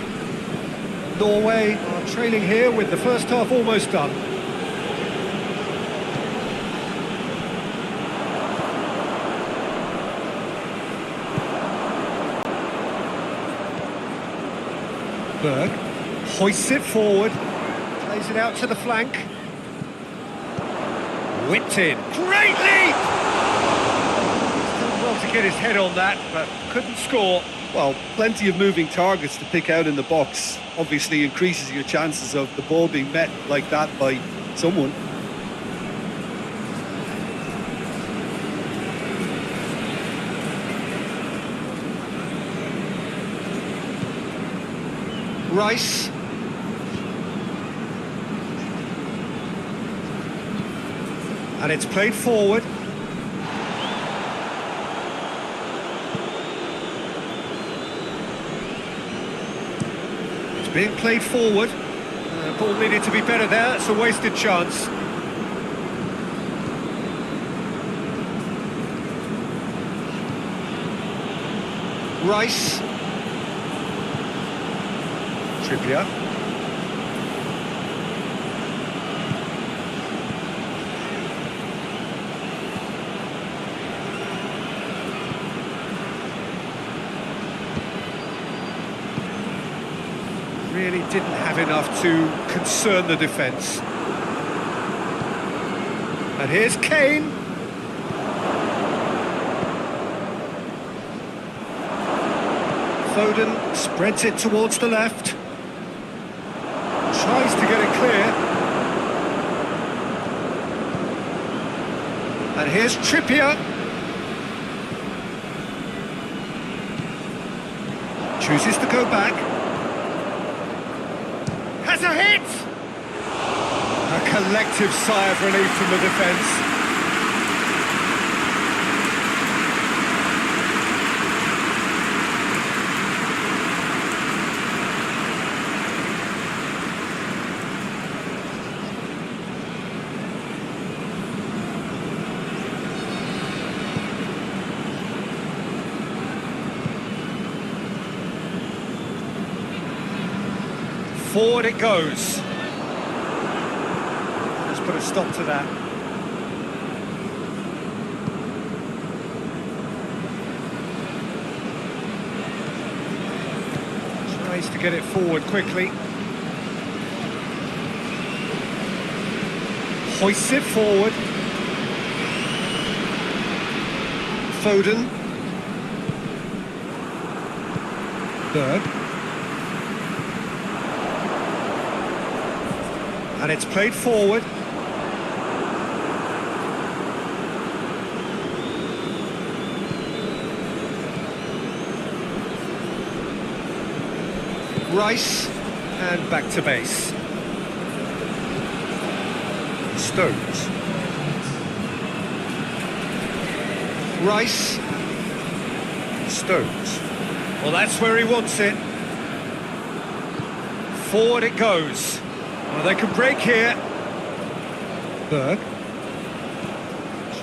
Norway are trailing here with the first half almost done. Berg hoists it forward, plays it out to the flank. Whipped in. Great leap! Still well to get his head on that, but couldn't score. Well, plenty of moving targets to pick out in the box. Obviously increases your chances of the ball being met like that by someone. Rice. And it's played forward. It's being played forward. Ball needed to be better there. It's a wasted chance. Rice. Trippier. Really didn't have enough to concern the defence. And here's Kane. Foden spreads it towards the left. Tries to get it clear. And here's Trippier. Chooses to go back. Has a hit! A collective sigh of relief from the defence. Forward it goes. Let's put a stop to that. Tries to get it forward quickly. Hoists it forward. Foden. Berg. And it's played forward. Rice, and back to base. Stones. Rice. Stones. Well, that's where he wants it. Forward it goes. Well, they can break here. Berg.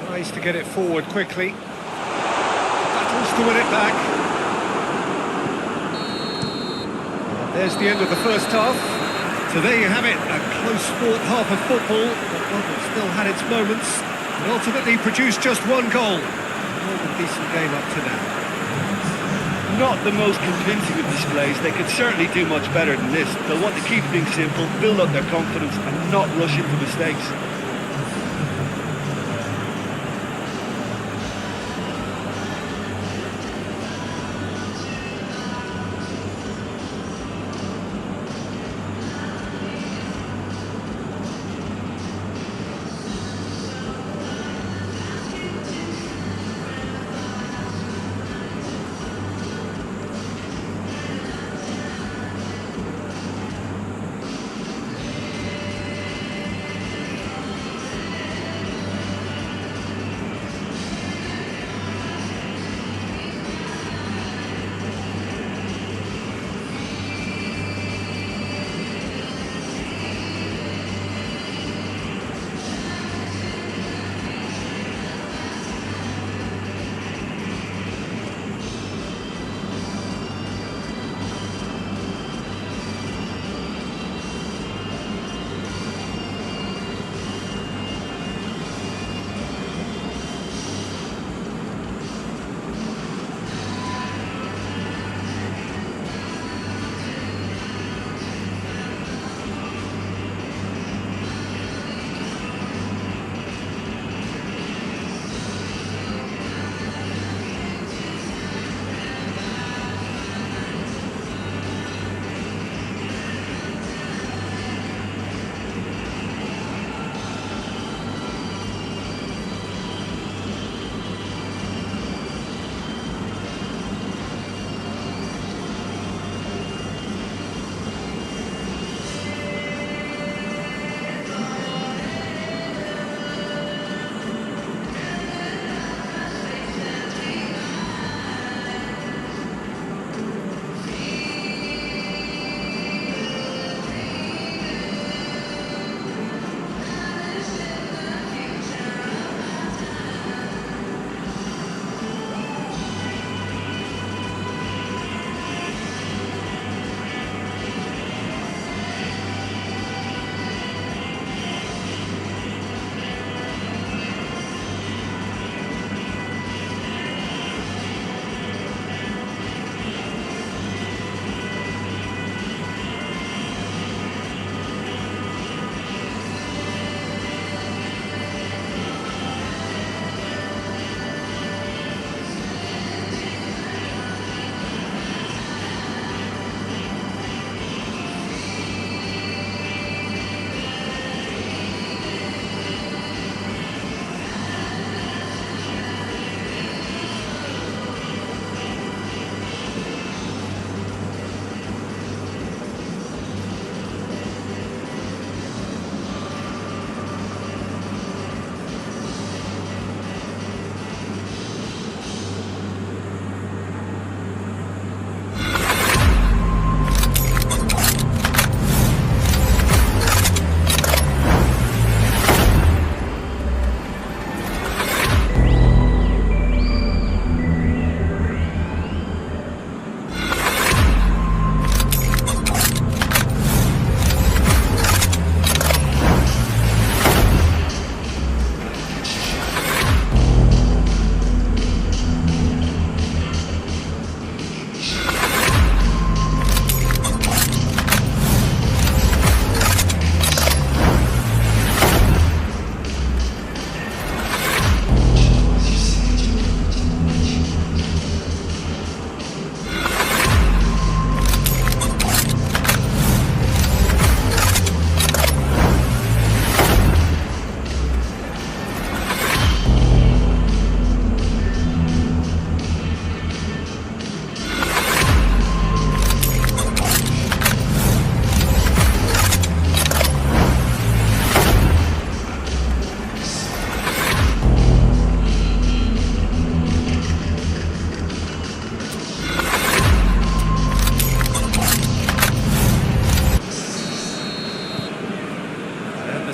Tries to get it forward quickly. Battles to win it back. There's the end of the first half. So there you have it, a close-fought half of football, but one that still had its moments, and ultimately produced just one goal. A decent game up to now. Not the most convincing of displays. They could certainly do much better than this. They'll want to keep things simple, build up their confidence and not rush into mistakes.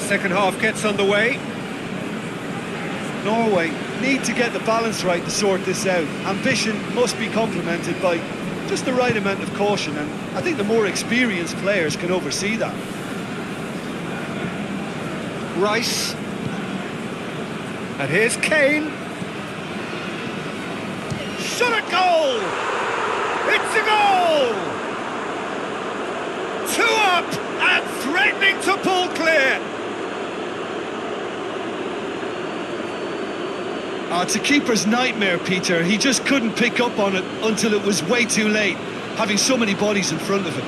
second half gets underway. Norway need to get the balance right to sort this out. Ambition must be complemented by just the right amount of caution, and I think the more experienced players can oversee that. Rice. And here's Kane. Shot at goal! It's a goal! 2 up and threatening to pull clear. It's a keeper's nightmare, Peter. He just couldn't pick up on it until it was way too late, having so many bodies in front of him.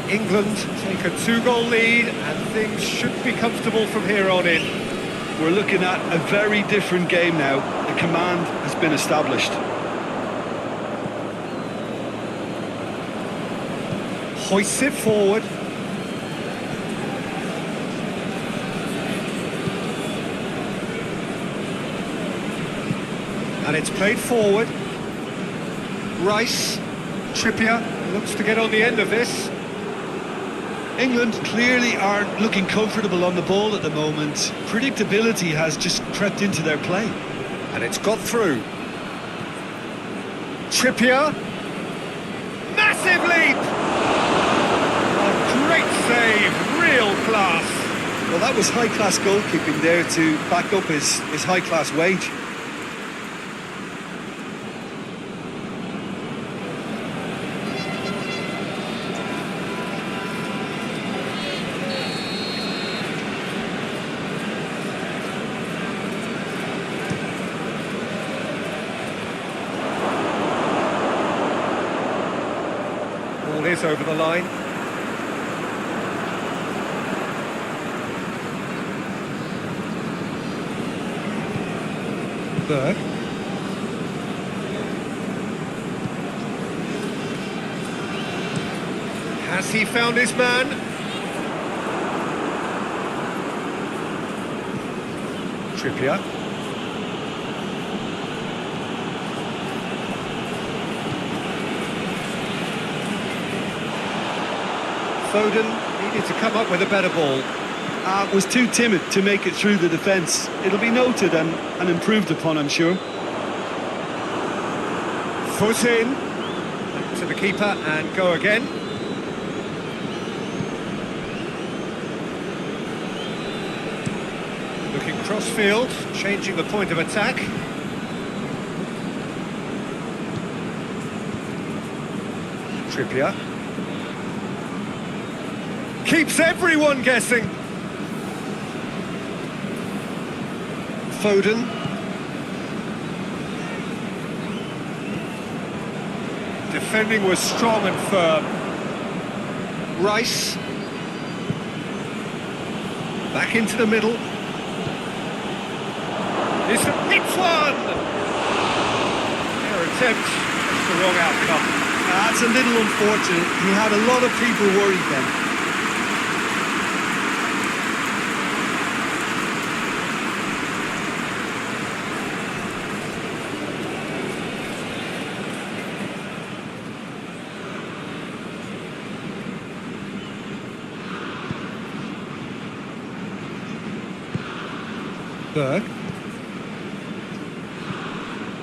England take a 2-goal lead and things should be comfortable from here on in. We're looking at a very different game now. The command has been established. Hoists it forward. And it's played forward. Rice, Trippier looks to get on the end of this. England clearly aren't looking comfortable on the ball at the moment. Predictability has just crept into their play. And it's got through. Trippier. Massive leap! A great save, real class. Well, that was high-class goalkeeping there to back up his high-class wage. Ball is over the line. Berg. Has he found his man? Trippier. Foden needed to come up with a better ball. Was too timid to make it through the defence. It'll be noted and improved upon, I'm sure. Foot in. To the keeper and go again. Looking cross-field, changing the point of attack. Trippier. Keeps everyone guessing. Foden. Defending was strong and firm. Rice. Back into the middle. Hits one! Their attempt, that's the wrong outcome. That's a little unfortunate. He had a lot of people worried then. Berg.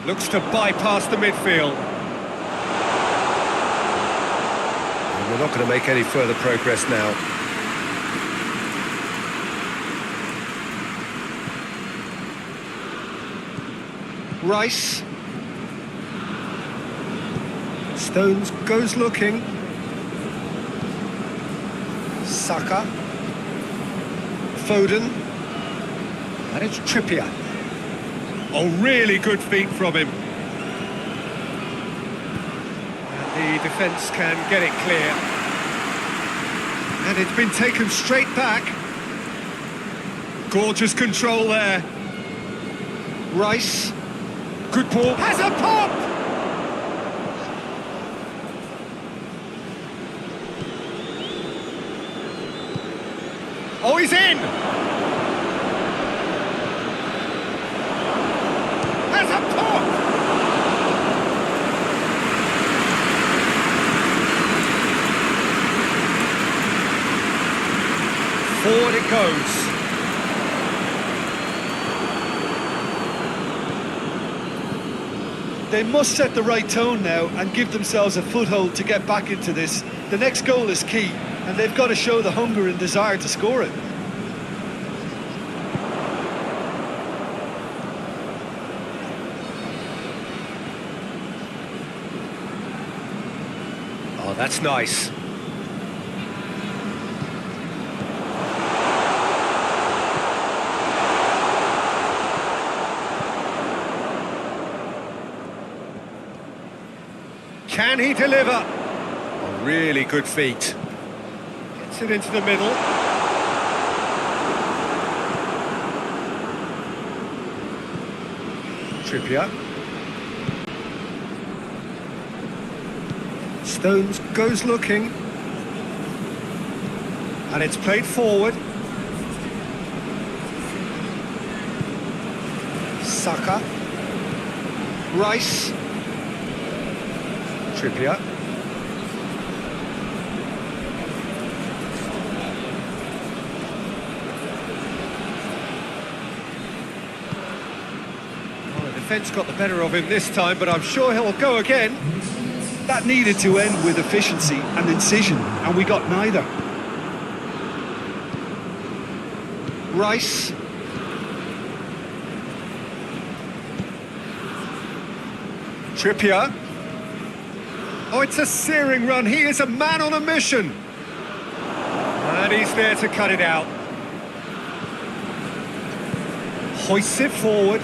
Looks to bypass the midfield. And we're not going to make any further progress now. Rice. Stones goes looking. Saka. Foden. And it's Trippier. Oh, really good feet from him. And the defence can get it clear. And it's been taken straight back. Gorgeous control there. Rice. Good ball. Has a pop! Oh, he's in! There's a pop! Forward it goes. They must set the right tone now and give themselves a foothold to get back into this. The next goal is key, and they've got to show the hunger and desire to score it. Oh, that's nice. Can he deliver? A really good feat. Gets it into the middle. Trippier. Stones goes looking. And it's played forward. Saka. Rice. Trippier. Well, the defence got the better of him this time, but I'm sure he'll go again. That needed to end with efficiency and incision, and we got neither. Rice. Trippier. Oh, it's a searing run. He is a man on a mission. And he's there to cut it out. Hoists it forward.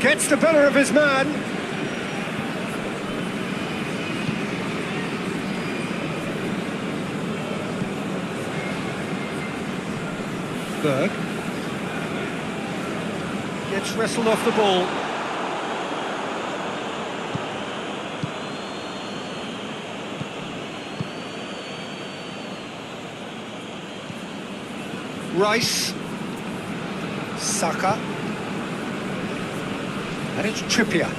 Gets the better of his man. Berg. Gets wrestled off the ball. Rice, Saka, and it's Trippier.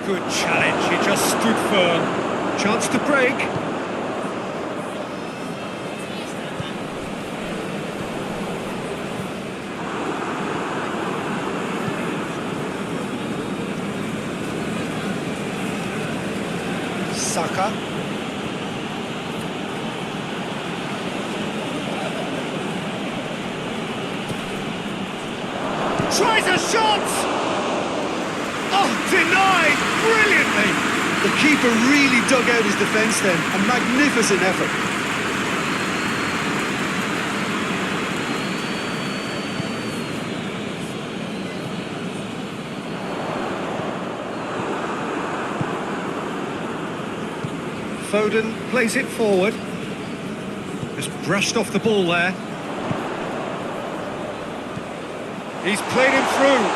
Good challenge, he just stood firm. Chance to break. Saka. Tries a shot! Oh, denied brilliantly! The keeper really dug out his defence then. A magnificent effort. Foden plays it forward. Just brushed off the ball there. He's played him through.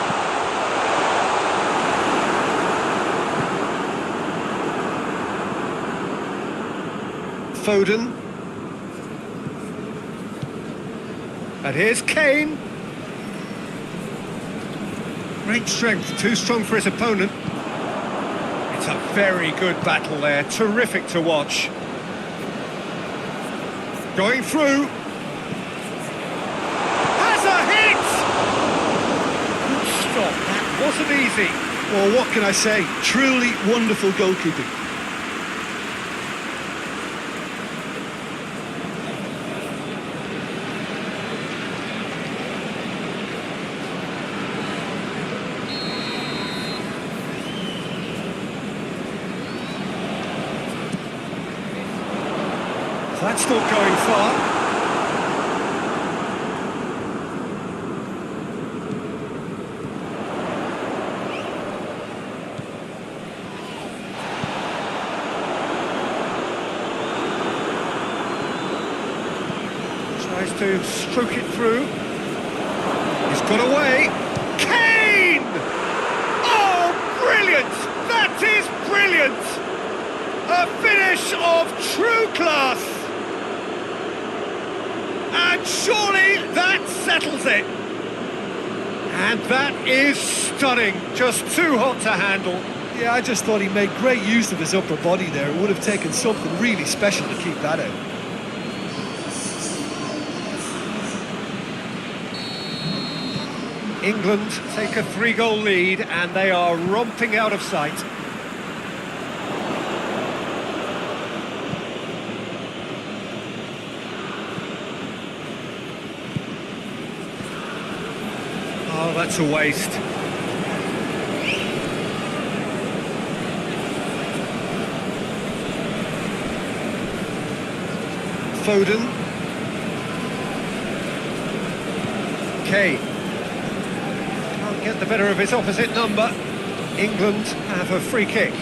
Foden. And here's Kane. Great strength, too strong for his opponent. It's a very good battle there, terrific to watch. Going through. Has a hit! Good stop, that wasn't easy. Well, what can I say? Truly wonderful goalkeeping. That's not going far. Tries to stroke it through. He's got away. Kane! Oh, brilliant! That is brilliant! A finish of true class! And surely that settles it! And that is stunning, just too hot to handle. Yeah, I just thought he made great use of his upper body there. It would have taken something really special to keep that out. England take a 3-goal lead and they are romping out of sight. Oh, that's a waste. Foden. Kane. Can't get the better of his opposite number. England have a free kick.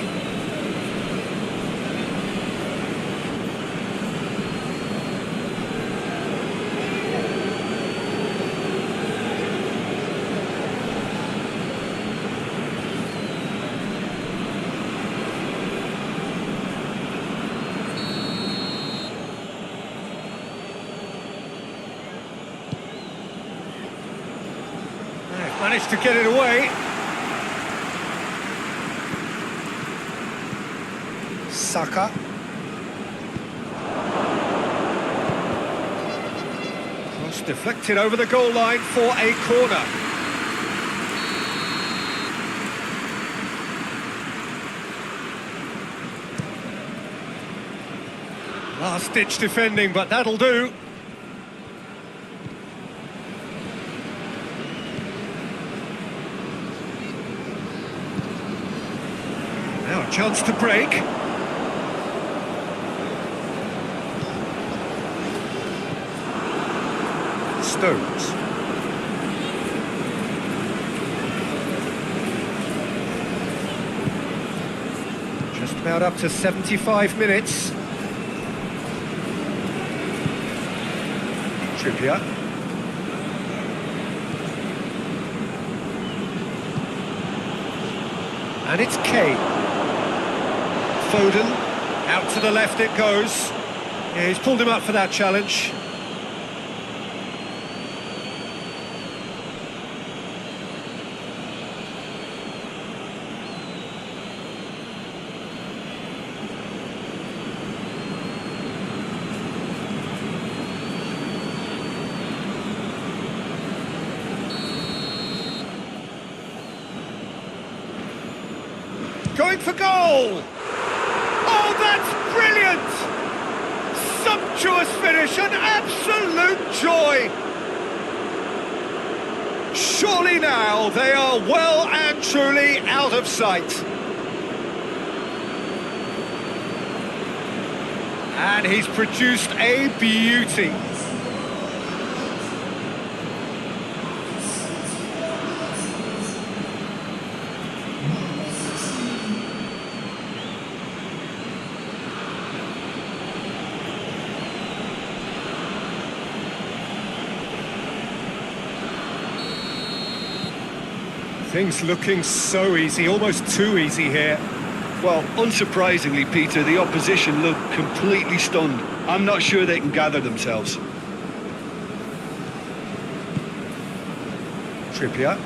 Managed to get it away. Saka. Cross deflected over the goal line for a corner. Last-ditch defending, but that'll do. Now a chance to break. Stones. Just about up to 75 minutes. Trippier. And it's Kane. Foden, out to the left it goes. Yeah, he's pulled him up for that challenge. Going for goal! Oh, that's brilliant! Sumptuous finish, an absolute joy! Surely now they are well and truly out of sight. And he's produced a beauty. Things looking so easy, almost too easy here. Well, unsurprisingly, Peter, the opposition look completely stunned. I'm not sure they can gather themselves. Trippier.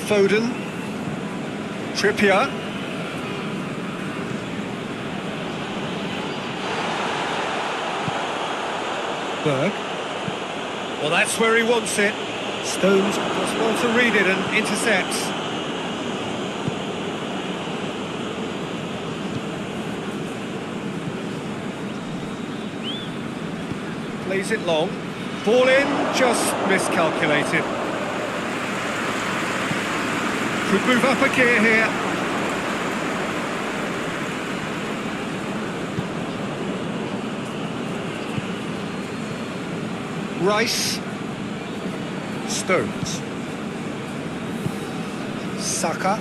Foden. Trippier. Berg. Well, that's where he wants it. Stones just well to read it and intercepts. Plays it long. Ball in, just miscalculated. Could move up a gear here. Rice. Stones. Saka.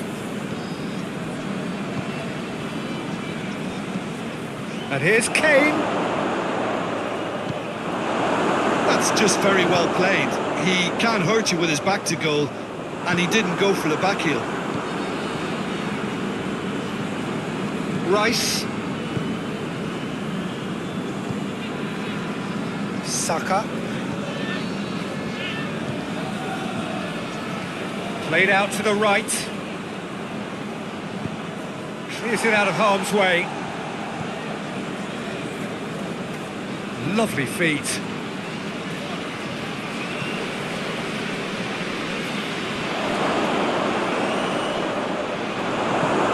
And here's Kane. That's just very well played. He can't hurt you with his back to goal, and he didn't go for the back heel. Rice. Saka. Played out to the right. Clears it out of harm's way. Lovely feet.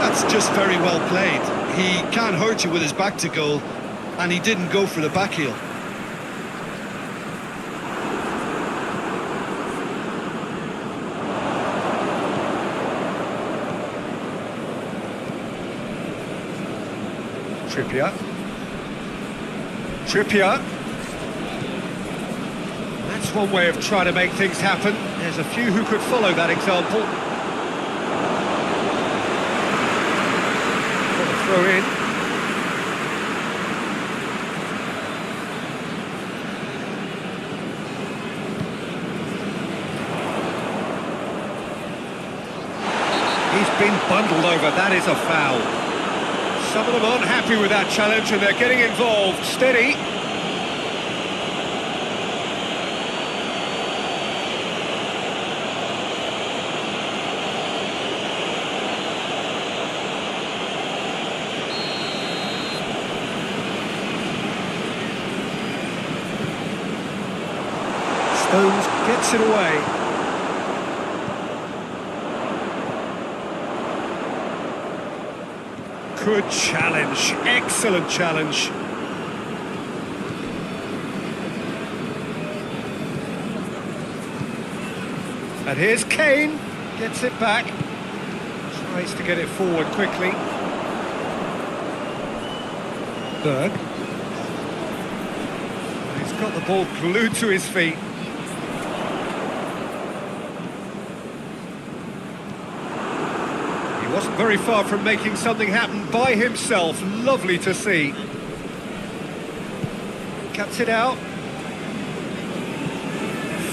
That's just very well played. He can't hurt you with his back to goal, and he didn't go for the back heel. Trippier. That's one way of trying to make things happen. There's a few who could follow that example. Got a throw in. He's been bundled over. That is a foul. Some of them aren't happy with that challenge and they're getting involved. Steady. Stones gets it away. Good challenge, excellent challenge. And here's Kane, gets it back. Tries to get it forward quickly. Berg. He's got the ball glued to his feet. Wasn't very far from making something happen by himself. Lovely to see. Cuts it out.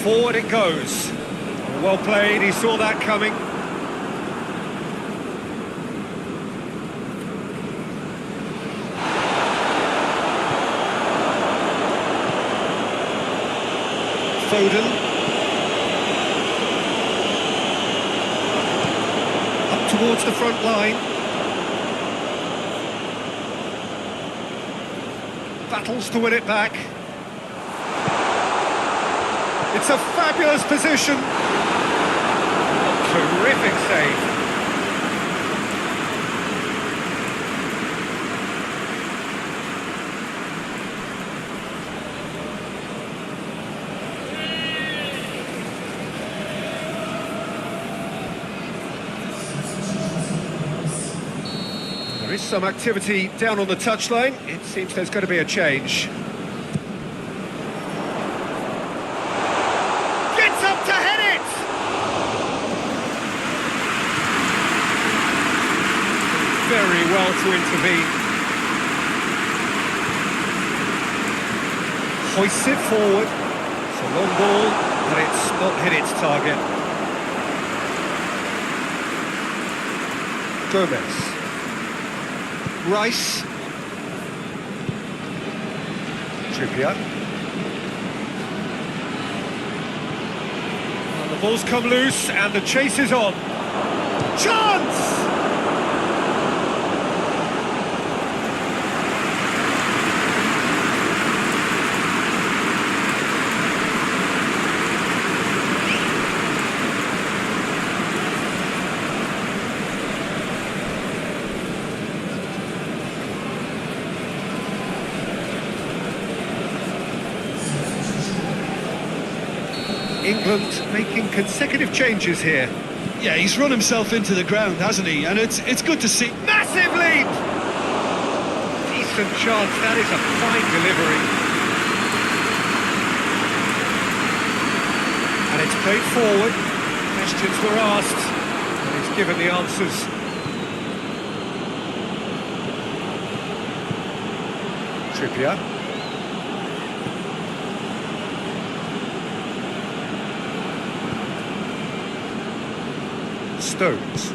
Forward it goes. Well played, he saw that coming. Foden. Towards the front line. Battles to win it back. It's a fabulous position. A terrific save. There is some activity down on the touchline. It seems there's going to be a change. Gets up to head it! Very well to intervene. Hoists it forward. It's a long ball, but it's not hit its target. Gomez. Rice. Trippier. And the ball's come loose and the chase is on. Chance! England making consecutive changes here. Yeah, he's run himself into the ground, hasn't he? And it's good to see. Massive leap! Decent chance, that is a fine delivery. And it's played forward. Questions were asked, and he's given the answers. Trippier. Stones.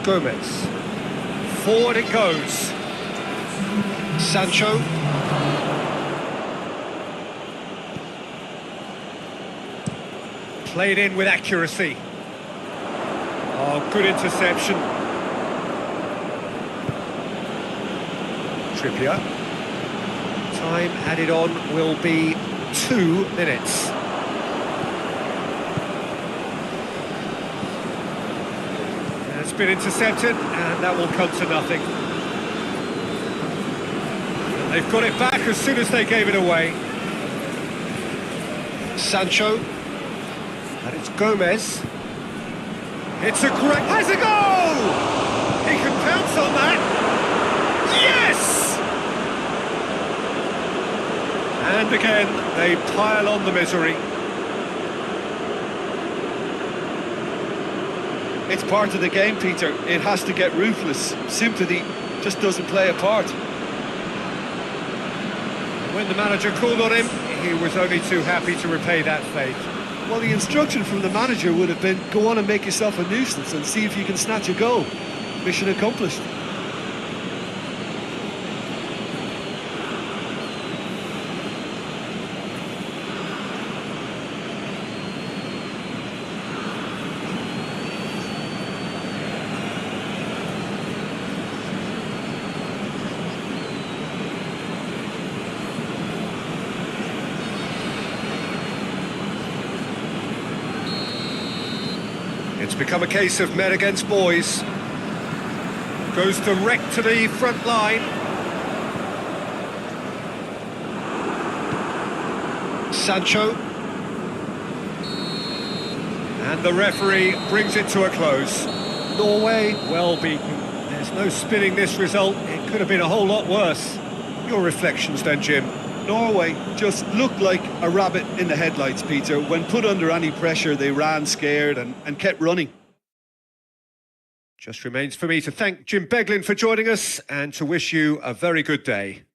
Gomez. Forward it goes. Sancho. Played in with accuracy. Oh, good interception. Trippier. Time added on will be 2 minutes. It's been intercepted, and that will come to nothing. They've got it back as soon as they gave it away. Sancho. And it's Gomez. It's a great... Has a goal! He can pounce on that. Yes! And again, they pile on the misery. It's part of the game, Peter. It has to get ruthless. Sympathy just doesn't play a part. When the manager called on him, he was only too happy to repay that fate. Well, the instruction from the manager would have been, go on and make yourself a nuisance and see if you can snatch a goal. Mission accomplished. It's become a case of men against boys. Goes direct to the front line. Sancho. And the referee brings it to a close. Norway, well beaten. There's no spinning this result. It could have been a whole lot worse. Your reflections then, Jim? Norway just looked like a rabbit in the headlights, Peter. When put under any pressure, they ran scared and kept running. Just remains for me to thank Jim Beglin for joining us and to wish you a very good day.